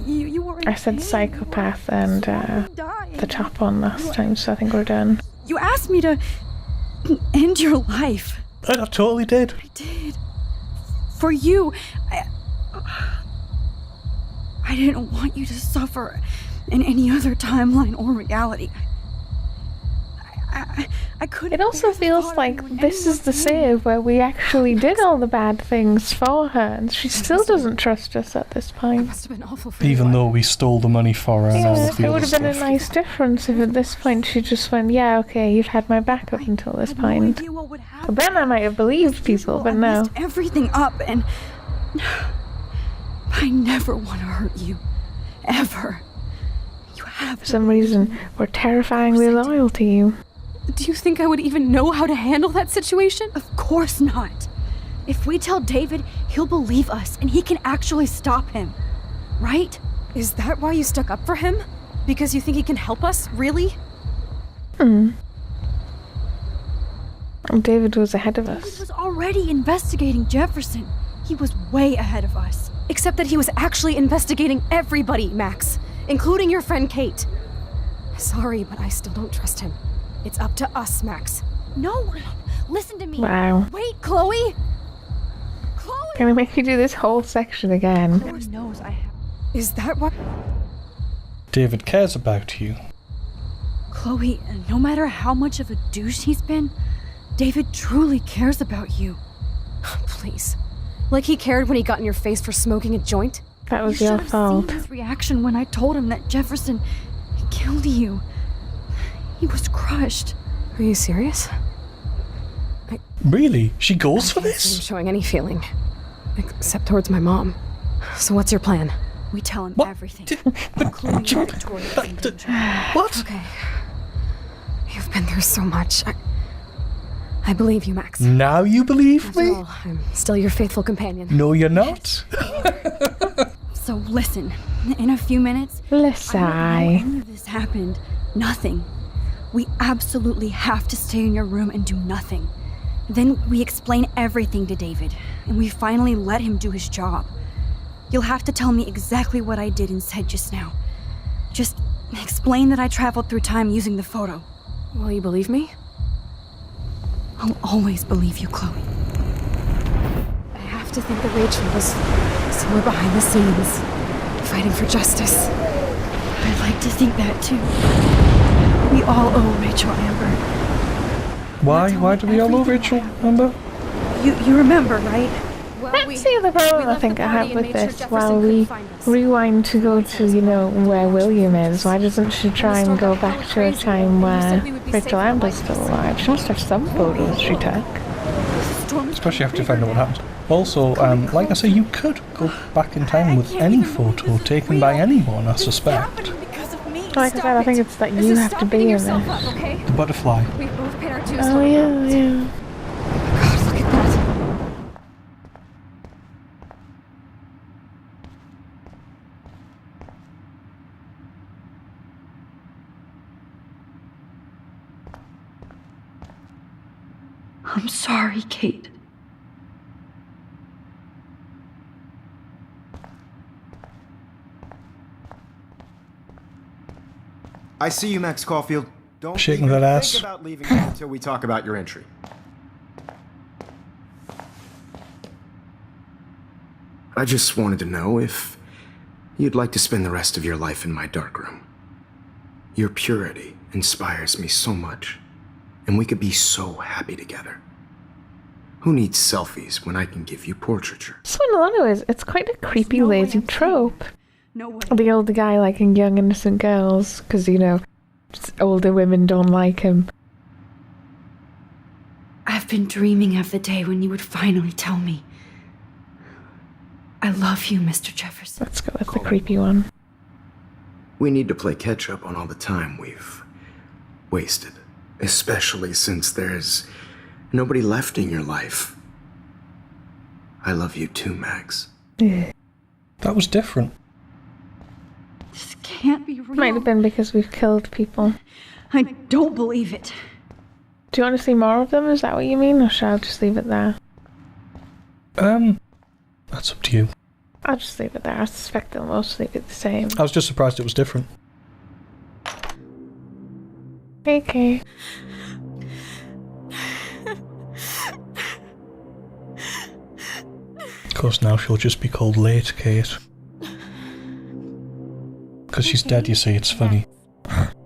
you were in I said pain. psychopath and Dying. the top one last time, so I think we're done. You asked me to end your life. I totally did. I did. For you. I didn't want you to suffer in any other timeline or reality. I couldn't. It also bear the feels thought of like anyone this is the pain. save where we actually did all the bad things for her, and she still doesn't trust us at this point. Must have been awful for Even you. though we stole the money for her and all Yeah, of the it other would have been a stuff. nice difference if at this point she just went, yeah, okay, you've had my back up until this I had no point. idea what would happen. Then I might have believed people, but I no. messed everything up, and I never want to hurt you, ever. You have For some reason, we're terrifyingly loyal to you. Do you think I would even know how to handle that situation? Of course not. If we tell David, he'll believe us, and he can actually stop him, right? Is that why you stuck up for him? Because you think he can help us? Really? David was ahead of He us. was already investigating Jefferson. He was way ahead of us. Except that he was actually investigating everybody, Max. Including your friend Kate. Sorry, but I still don't trust him. It's up to us, Max. No, listen to me. Wow. Wait, Chloe. Chloe. Can I make you do this whole section again? Lord knows I have. Is that what... David cares about you. Chloe, no matter how much of a douche he's been, David truly cares about you. Please. Like he cared when he got in your face for smoking a joint? That was You your should have fault. seen his reaction when I told him that Jefferson killed you. He was crushed. Are you serious? Really? She goes for I'm this? showing any feeling. Except towards my mom. So what's your plan? We tell him What? everything. But- Chloe and Victoria think in general. What? Okay. You've been through so much. I believe you, Max. Now you believe After me? all, I'm still your faithful companion. No, you're not. So listen, in a few minutes, I don't know how Lissai. any of this happened. Nothing. We absolutely have to stay in your room and do nothing. Then we explain everything to David, and we finally let him do his job. You'll have to tell me exactly what I did and said just now. Just explain that I traveled through time using the photo. Will you believe me? I'll always believe you, Chloe. I have to think that Rachel was somewhere behind the scenes, fighting for justice. I'd like to think that too. We all owe Rachel Amber. Why do we all love Rachel, Amber? You remember, right? Well, That's the other problem I think I have with this. While we rewind to go to, you know, where William is, why doesn't she try and go back to a time where Rachel Amber's still alive? She must have some photos she took. Especially after you find out what happened. Also, like I say, you could go back in time with any photo taken by anyone, I suspect. Like I said, I think it's that you have to be in it. The butterfly. We both paid our dues. Oh yeah, yeah. God, look at that. I'm sorry, Kate. I see you, Max Caulfield. Don't Shaking even that ass. think about leaving until we talk about your entry. I just wanted to know if you'd like to spend the rest of your life in my darkroom. Your purity inspires me so much, and we could be so happy together. Who needs selfies when I can give you portraiture? So in a lot of ways, it's quite a creepy, lazy trope. No way. The older guy liking young, innocent girls, because, you know, older women don't like him. I've been dreaming of the day when you would finally tell me. I love you, Mr. Jefferson. Let's go with the creepy one. We need to play catch up on all the time we've wasted, especially since there's nobody left in your life. I love you too, Max. That was different. This can't be real. Might have been because we've killed people. I don't believe it. Do you want to see more of them? Is that what you mean? Or shall I just leave it there? That's up to you. I'll just leave it there. I suspect they'll mostly be the same. I was just surprised it was different. Okay. Of course, now she'll just be called Late Kate. Because she's dead, you see, it's funny.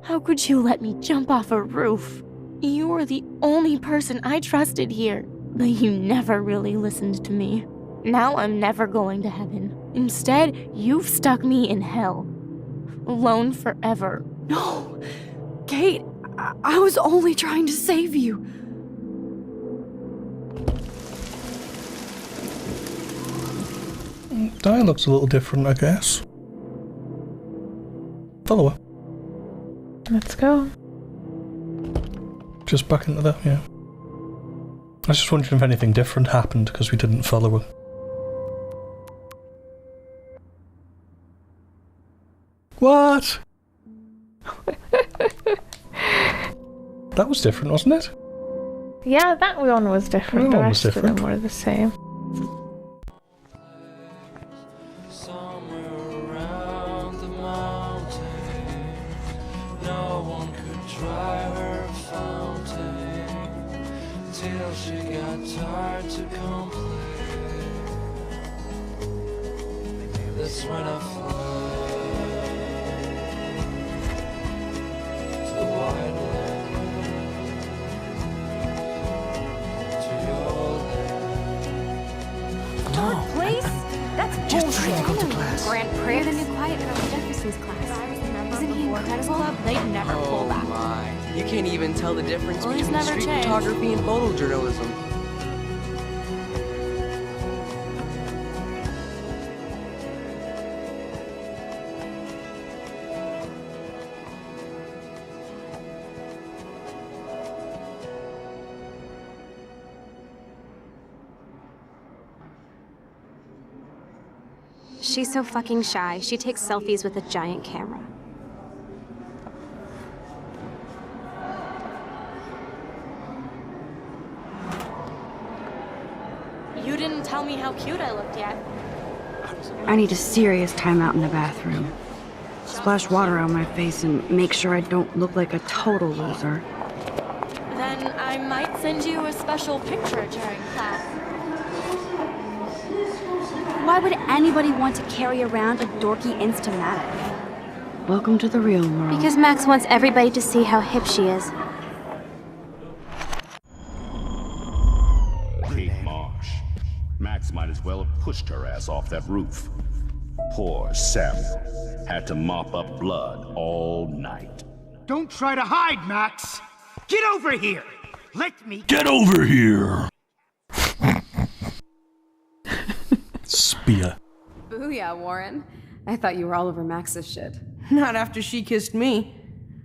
How could you let me jump off a roof? You were the only person I trusted here, but you never really listened to me. Now I'm never going to heaven. Instead, you've stuck me in hell. Alone forever. No! Kate, I was only trying to save you. Dialogue's a little different, I guess. Follow her. Let's go. Just back into that, yeah. I was just wondering if anything different happened because we didn't follow her. What? That was different, wasn't it? Yeah, that one was different. That The one was rest of them different. were the same. Grand Prairie, the new quiet girl in Jefferson's class. Isn't he incredible? They'd never pull that. My. You can't even tell the difference Well, he's between never street changed. photography and photojournalism. She's so fucking shy. She takes selfies with a giant camera. You didn't tell me how cute I looked yet. I need a serious timeout in the bathroom. Splash water on my face and make sure I don't look like a total loser. Then I might send you a special picture during class. Why would anybody want to carry around a dorky Instamatic? Welcome to the real world. Because Max wants everybody to see how hip she is. Kate Marsh. Max might as well have pushed her ass off that roof. Poor Samuel. Had to mop up blood all night. Don't try to hide, Max! Get over here! Let me Get over here! Spear. Booyah, Warren. I thought you were all over Max's shit. Not after she kissed me.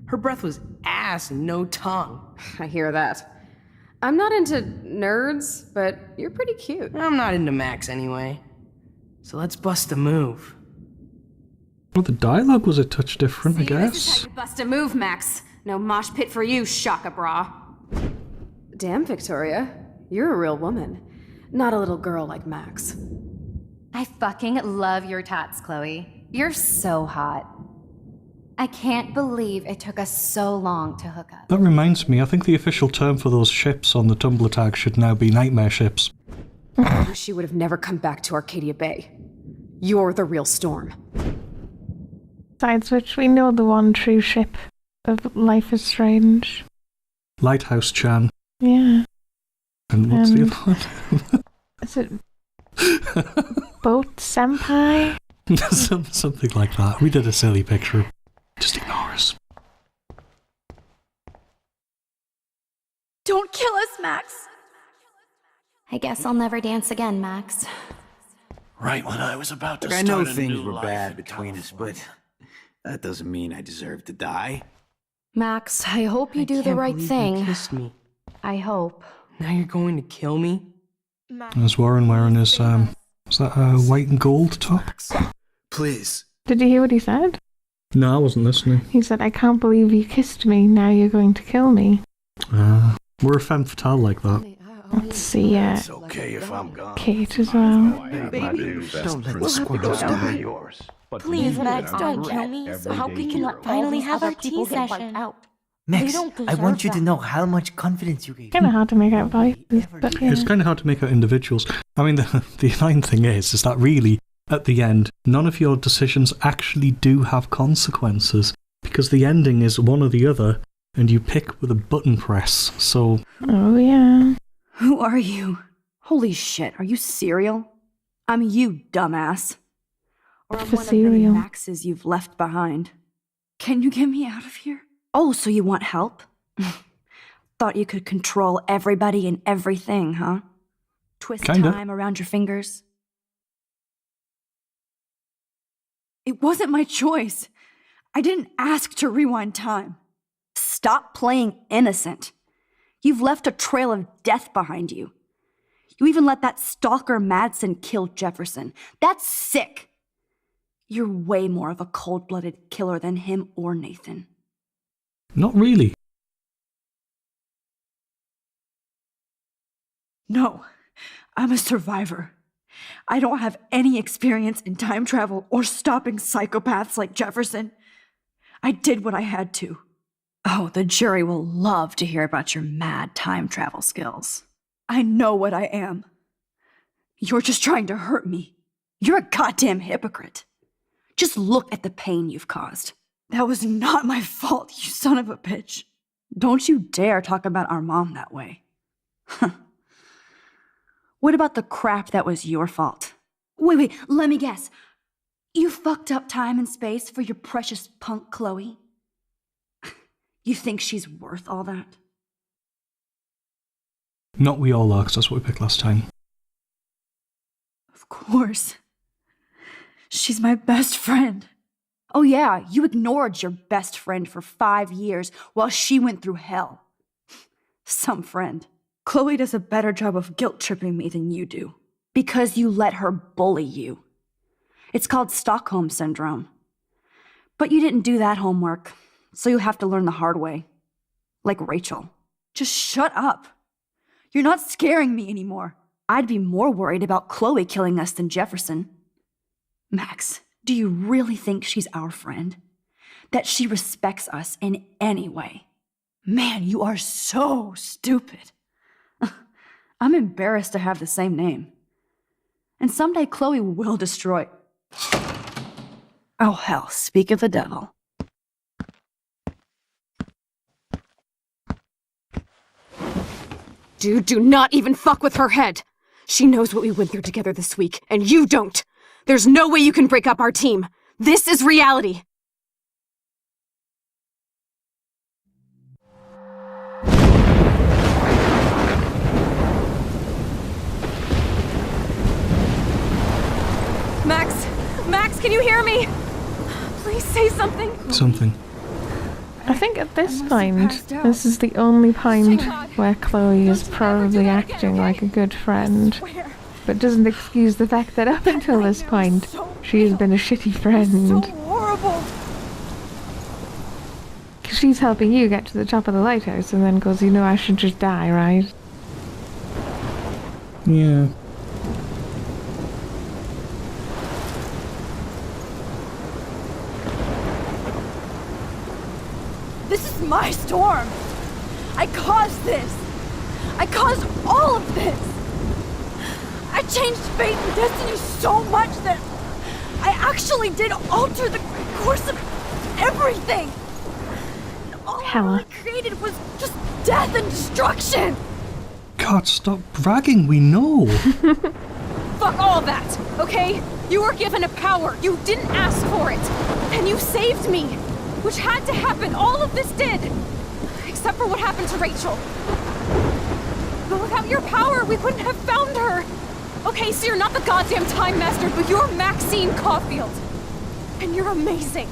Her breath was ass and no tongue. I hear that. I'm not into nerds, but you're pretty cute. I'm not into Max anyway. So let's bust a move. Well, the dialogue was a touch different, I See, guess. This is how you bust a move, Max. No mosh pit for you, Shaka Bra. Damn, Victoria. You're a real woman. Not a little girl like Max. I fucking love your tats, Chloe. You're so hot. I can't believe it took us so long to hook up. That reminds me, I think the official term for those ships on the Tumblr tag should now be nightmare ships. I wish she would have never come back to Arcadia Bay. You're the real Storm. Besides which, we know the one true ship of Life Is Strange. Lighthouse Chan. Yeah. And what's the other one? Is it Boat Senpai? Something like that. We did a silly picture. Just ignore us. Don't kill us, Max! I guess I'll never dance again, Max. Right when I was about to Look, start I know a things new were life bad in between us, but California. that doesn't mean I deserve to die. Max, I hope you do the Can't right believe thing. You kissed me. I hope. Now you're going to kill me? There's Warren wearing his, is that a white and gold top? Please. Did you hear what he said? No, I wasn't listening. He said, I can't believe you kissed me, now you're going to kill me. We're a femme fatale like that. Let's see, It's okay if I'm gone. Kate as well. Baby, don't let the We'll have to squirrels go die. yours. Please, Max, don't kill me so we can finally have our tea session. Max, don't I want deserve you to that. know how much confidence you gave Kind of hard to make out voices, but yeah. It's kind of hard to make out individuals. I mean, the annoying thing is that really, at the end, none of your decisions actually do have consequences, because the ending is one or the other, and you pick with a button press, so... Oh, yeah. Who are you? Holy shit, are you cereal? I'm you, dumbass. Or I'm For one of many cereal. Maxes you've left behind. Can you get me out of here? Oh, so you want help? Thought you could control everybody and everything, huh? Twist Kinda. time around your fingers? It wasn't my choice. I didn't ask to rewind time. Stop playing innocent. You've left a trail of death behind you. You even let that stalker Madsen kill Jefferson. That's sick. You're way more of a cold-blooded killer than him or Nathan. Not really. No, I'm a survivor. I don't have any experience in time travel or stopping psychopaths like Jefferson. I did what I had to. Oh, the jury will love to hear about your mad time travel skills. I know what I am. You're just trying to hurt me. You're a goddamn hypocrite. Just look at the pain you've caused. That was not my fault, you son of a bitch. Don't you dare talk about our mom that way. What about the crap that was your fault? Wait, let me guess. You fucked up time and space for your precious punk Chloe? You think she's worth all that? Not we all are, 'cause that's what we picked last time. Of course. She's my best friend. Oh yeah, you ignored your best friend for 5 years while she went through hell. Some friend. Chloe does a better job of guilt-tripping me than you do. Because you let her bully you. It's called Stockholm Syndrome. But you didn't do that homework, so you have to learn the hard way. Like Rachel. Just shut up. You're not scaring me anymore. I'd be more worried about Chloe killing us than Jefferson. Max, do you really think she's our friend? That she respects us in any way? Man, you are so stupid. I'm embarrassed to have the same name. And someday Chloe will destroy... Oh hell, speak of the devil. Dude, do not even fuck with her head! She knows what we went through together this week, and you don't! There's no way you can break up our team! This is reality! Max! Max, can you hear me? Please say something. Something. I think at this point, this is the only point where Chloe is probably acting like a good friend, but doesn't excuse the fact that up until this point, she has been a shitty friend. Horrible! Because she's helping you get to the top of the lighthouse and then goes, you know, I should just die, right? Yeah. This is my storm! I caused this! I caused all of this! I changed fate and destiny so much that I actually did alter the course of everything! And all I created was just death and destruction! God, stop bragging, we know! Fuck all that, okay? You were given a power, you didn't ask for it! And you saved me! Which had to happen, all of this did! Except for what happened to Rachel. But without your power, we wouldn't have found her! Okay, so you're not the goddamn Time Master, but you're Maxine Caulfield. And you're amazing.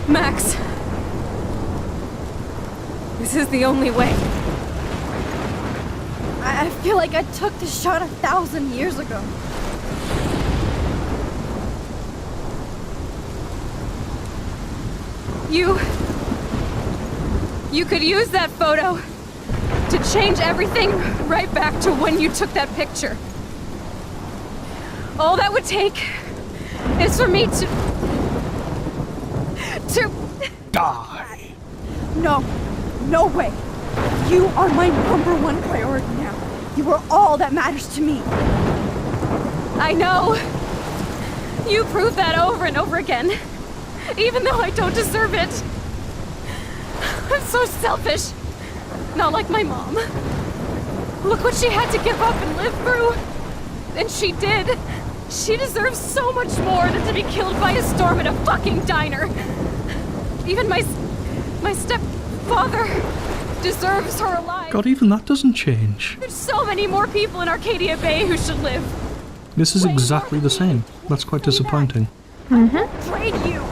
Max. This is the only way. I feel like I took the shot 1,000 years ago. You could use that photo to change everything right back to when you took that picture. All that would take is for me to die. No way. You are my #1 priority now. You are all that matters to me. I know. You prove that over and over again. Even though I don't deserve it. I'm so selfish. Not like my mom. Look what she had to give up and live through. And she did. She deserves so much more than to be killed by a storm at a fucking diner. Even my stepfather deserves her alive. God, even that doesn't change. There's so many more people in Arcadia Bay who should live. This is exactly the same. That's quite disappointing. Trade you!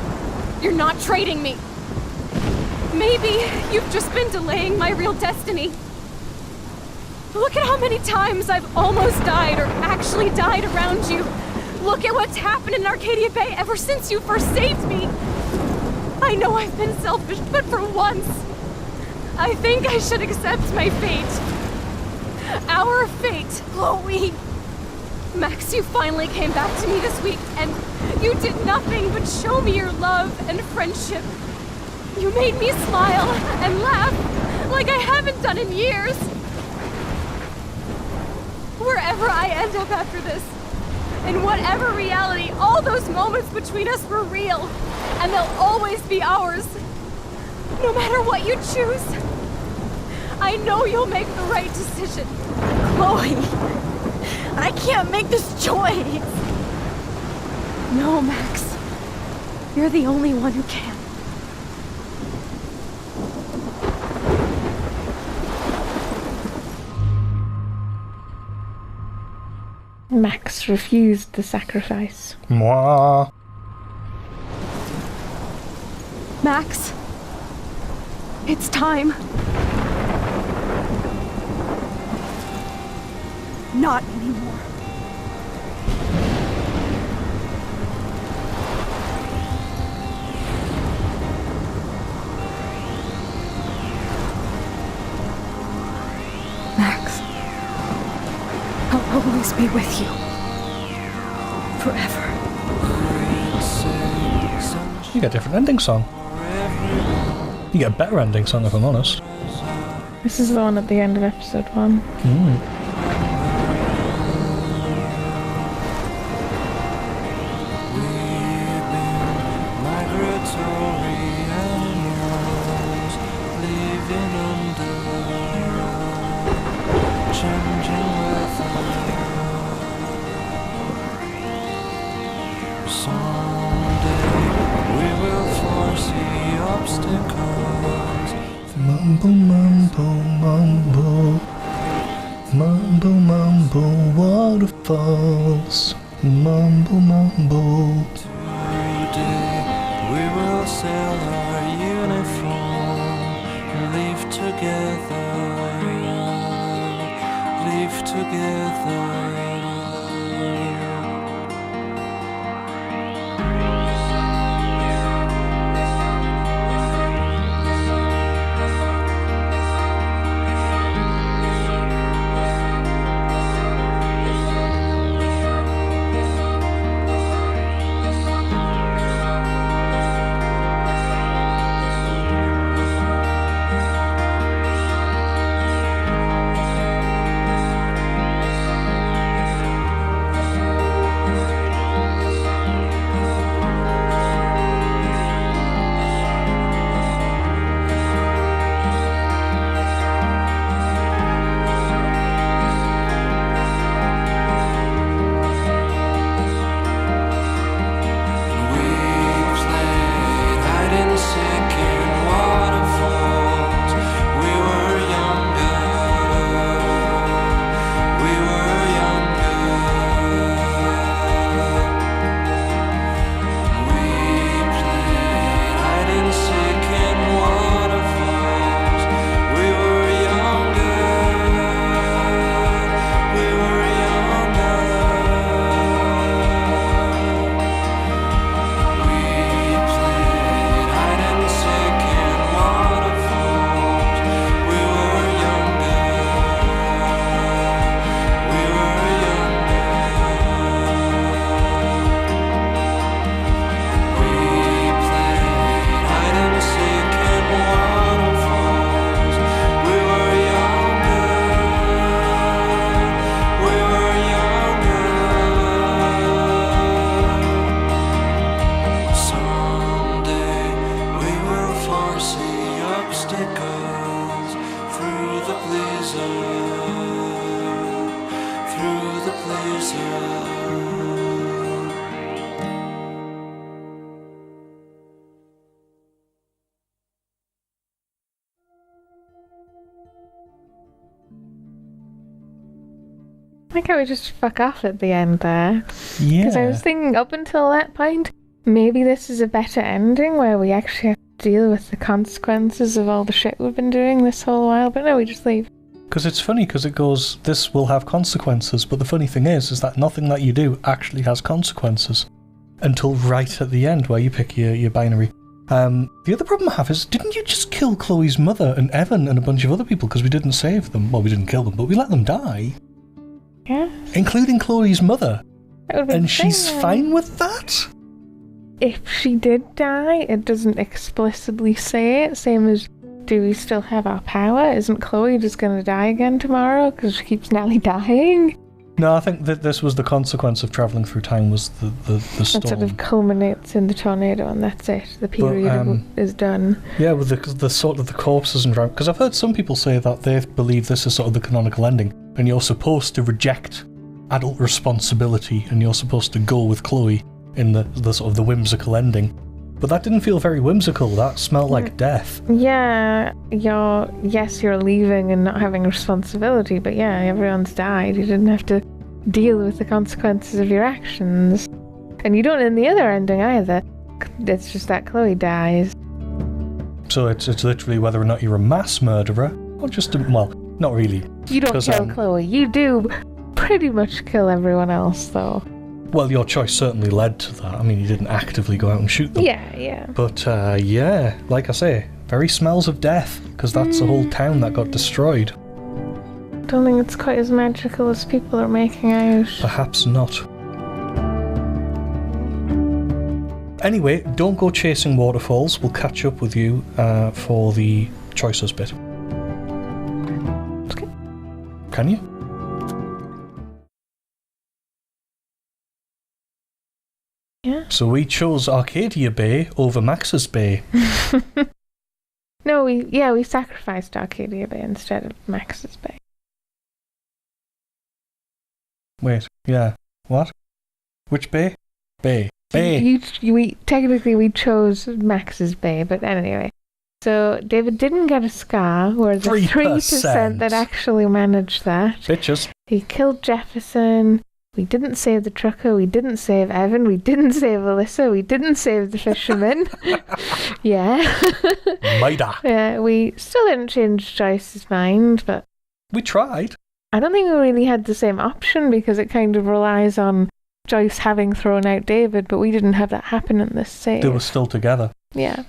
You're not trading me. Maybe you've just been delaying my real destiny. Look at how many times I've almost died or actually died around you. Look at what's happened in Arcadia Bay ever since you first saved me. I know I've been selfish, but for once, I think I should accept my fate. Our fate. Chloe! Max, you finally came back to me this week, and you did nothing but show me your love and friendship. You made me smile and laugh like I haven't done in years. Wherever I end up after this, in whatever reality, all those moments between us were real, and they'll always be ours. No matter what you choose, I know you'll make the right decision. Chloe, I can't make this choice. No, Max. You're the only one who can. Max refused the sacrifice. Mwah. Max, It's time. Not anymore. Max, I'll always be with you. Forever. You get a different ending song. You get a better ending song, if I'm honest. This is the one at the end of episode 1. Mumble, mumble, mumble. Mumble, mumble, waterfalls. Mumble, mumble. Today we will sell our uniform and live together. Live together. I think I would just fuck off at the end there. Yeah. Because I was thinking up until that point, maybe this is a better ending where we actually have to deal with the consequences of all the shit we've been doing this whole while. But no, we just leave. Because it's funny, because it goes, this will have consequences, but the funny thing is that nothing that you do actually has consequences. Until right at the end, where you pick your binary. The other problem I have is, didn't you just kill Chloe's mother and Evan and a bunch of other people because we didn't save them? Well, we didn't kill them, but we let them die. Yeah. Including Chloe's mother. And she's fine with that? If she did die, it doesn't explicitly say it. Same as, do we still have our power? Isn't Chloe just going to die again tomorrow because she keeps nearly dying? No, I think that this was the consequence of travelling through time, was the storm. It sort of culminates in the tornado and that's it. The period is done. Yeah, with the sort of the corpses and drown. Because I've heard some people say that they believe this is sort of the canonical ending, and you're supposed to reject adult responsibility, and you're supposed to go with Chloe in the sort of the whimsical ending. But that didn't feel very whimsical. That smelled like death. Yeah, you're leaving and not having responsibility, but yeah, everyone's died. You didn't have to deal with the consequences of your actions. And you don't in the other ending either. It's just that Chloe dies. So it's literally whether or not you're a mass murderer or just well, not really. You don't kill Chloe. You do pretty much kill everyone else, though. Well, your choice certainly led to that. I mean, you didn't actively go out and shoot them. Yeah. But, yeah, like I say, very smells of death, because that's a whole town that got destroyed. Don't think it's quite as magical as people are making out. Perhaps not. Anyway, don't go chasing waterfalls. We'll catch up with you for the choices bit. Okay. Can you? Yeah. So we chose Arcadia Bay over Max's Bay. No, we sacrificed Arcadia Bay instead of Max's Bay. Wait, yeah. What? Which bay? Bay. We chose Max's Bay, but anyway. So David didn't get a scar, whereas the 3% that actually managed that. Bitches. He killed Jefferson. We didn't save the trucker. We didn't save Evan. We didn't save Alyssa. We didn't save the fisherman. Yeah. Maida. Yeah, we still didn't change Joyce's mind, but... We tried. I don't think we really had the same option because it kind of relies on Joyce having thrown out David, but we didn't have that happen in this save. They were still together. Yeah.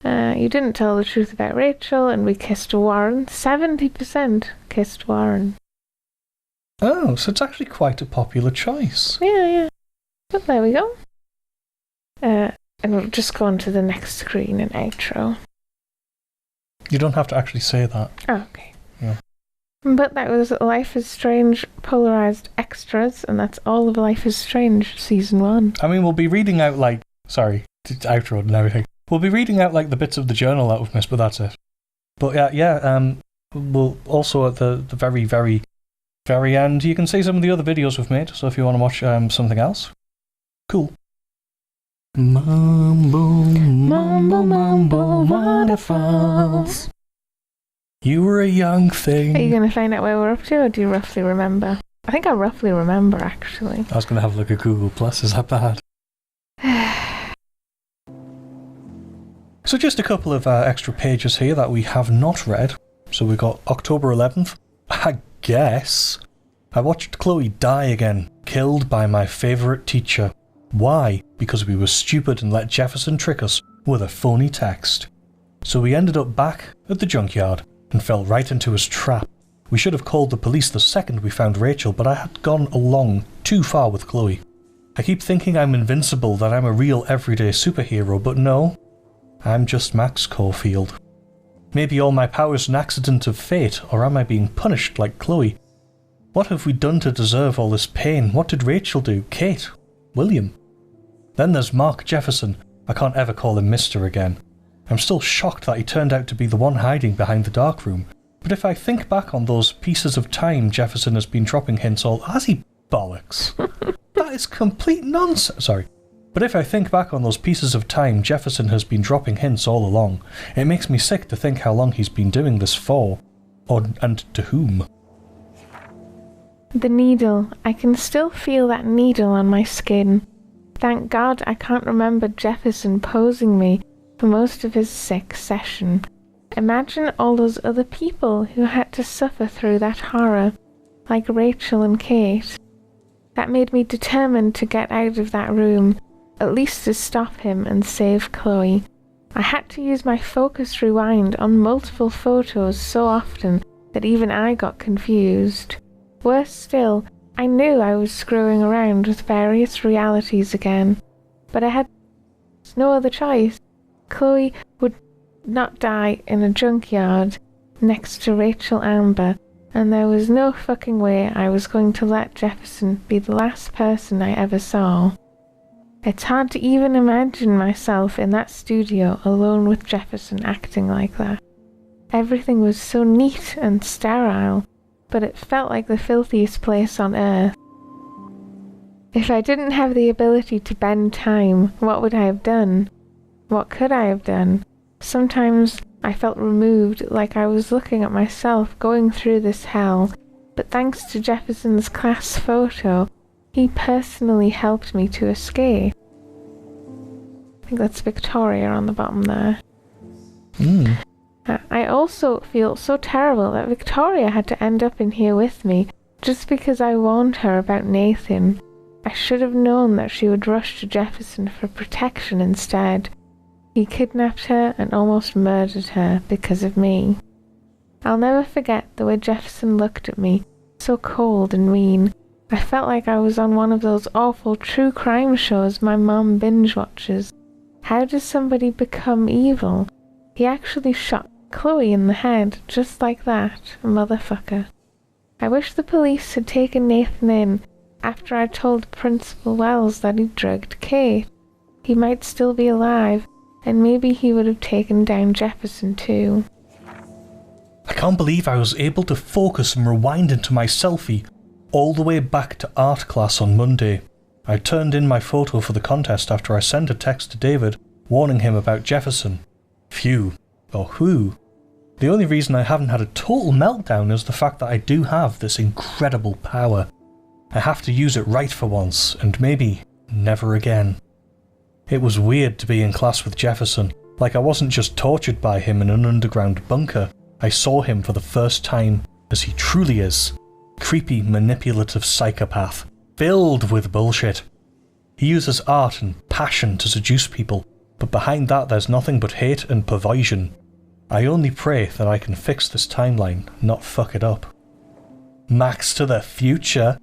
You didn't tell the truth about Rachel, and we kissed Warren. 70% kissed Warren. Oh, so it's actually quite a popular choice. Yeah. But there we go. And we'll just go on to the next screen and outro. You don't have to actually say that. Oh, okay. Yeah. But that was Life Is Strange Polarized Extras, and that's all of Life Is Strange Season 1. I mean, we'll be reading out, outro and everything. We'll be reading out, the bits of the journal that we've missed, but that's it. But, we'll also at the very, very, very end, you can see some of the other videos we've made, so if you want to watch something else, cool. Mambo, mambo, mambo, waterfalls. You were a young thing. Are you going to find out where we're up to, or do you roughly remember? I think I roughly remember, actually. I was going to have a look at Google Plus. Is that bad? So just a couple of extra pages here that we have not read. So we got October 11th. I guess. I watched Chloe die again, killed by my favourite teacher. Why? Because we were stupid and let Jefferson trick us with a phony text. So we ended up back at the junkyard and fell right into his trap. We should have called the police the second we found Rachel, but I had gone along too far with Chloe. I keep thinking I'm invincible, that I'm a real everyday superhero, but no. I'm just Max Caulfield. Maybe all my power's an accident of fate, or am I being punished like Chloe? What have we done to deserve all this pain? What did Rachel do? Kate? William? Then there's Mark Jefferson. I can't ever call him Mr. again. I'm still shocked that he turned out to be the one hiding behind the dark room. But if I think back on those pieces of time Jefferson has been dropping hints all... Has he bollocks? That is complete nonsense. Sorry. But if I think back on those pieces of time Jefferson has been dropping hints all along, it makes me sick to think how long he's been doing this for. And to whom. The needle. I can still feel that needle on my skin. Thank God I can't remember Jefferson posing me for most of his sick session. Imagine all those other people who had to suffer through that horror, like Rachel and Kate. That made me determined to get out of that room, at least to stop him and save Chloe. I had to use my focus rewind on multiple photos so often that even I got confused. Worse still, I knew I was screwing around with various realities again, but I had no other choice. Chloe would not die in a junkyard next to Rachel Amber, and there was no fucking way I was going to let Jefferson be the last person I ever saw. It's hard to even imagine myself in that studio alone with Jefferson acting like that. Everything was so neat and sterile, but it felt like the filthiest place on earth. If I didn't have the ability to bend time, what would I have done? What could I have done? Sometimes I felt removed, like I was looking at myself going through this hell, but thanks to Jefferson's class photo, he personally helped me to escape. I think that's Victoria on the bottom there. I also feel so terrible that Victoria had to end up in here with me just because I warned her about Nathan. I should have known that she would rush to Jefferson for protection instead. He kidnapped her and almost murdered her because of me. I'll never forget the way Jefferson looked at me, so cold and mean. I felt like I was on one of those awful true crime shows my mom binge watches. How does somebody become evil? He actually shot Chloe in the head, just like that, motherfucker. I wish the police had taken Nathan in after I told Principal Wells that he drugged Kate. He might still be alive, and maybe he would have taken down Jefferson too. I can't believe I was able to focus and rewind into my selfie all the way back to art class on Monday. I turned in my photo for the contest after I sent a text to David warning him about Jefferson. Phew. Or who. The only reason I haven't had a total meltdown is the fact that I do have this incredible power. I have to use it right for once, and maybe never again. It was weird to be in class with Jefferson, like I wasn't just tortured by him in an underground bunker. I saw him for the first time as he truly is. Creepy, manipulative psychopath, filled with bullshit. He uses art and passion to seduce people, but behind that there's nothing but hate and perversion. I only pray that I can fix this timeline, not fuck it up. Max to the future.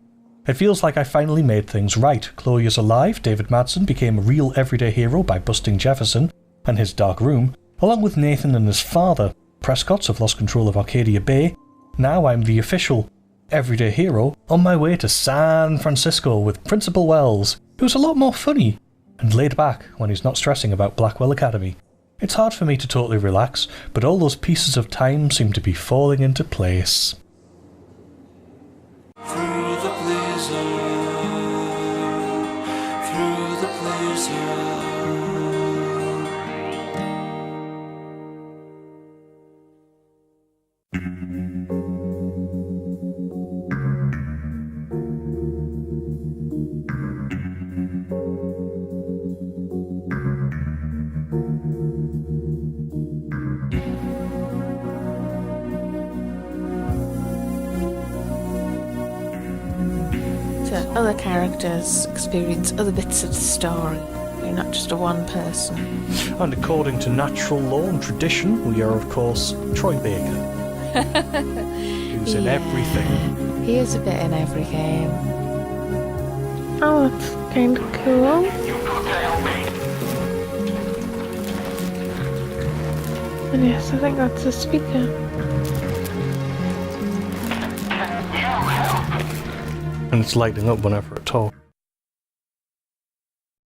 It feels like I finally made things right. Chloe is alive, David Madsen became a real everyday hero by busting Jefferson and his dark room, along with Nathan and his father. Prescott's have lost control of Arcadia Bay. Now I'm the official everyday hero on my way to San Francisco with Principal Wells, who's a lot more funny and laid back when he's not stressing about Blackwell Academy. It's hard for me to totally relax, but all those pieces of time seem to be falling into place. Through the blizzard, through the blizzard. Other characters experience other bits of the story. You're not just a one person. And according to natural law and tradition, we are of course Troy Baker, who's in everything. He is a bit in every game. Oh, that's kind of cool. And yes, I think that's a speaker. And it's lighting up whenever it talks.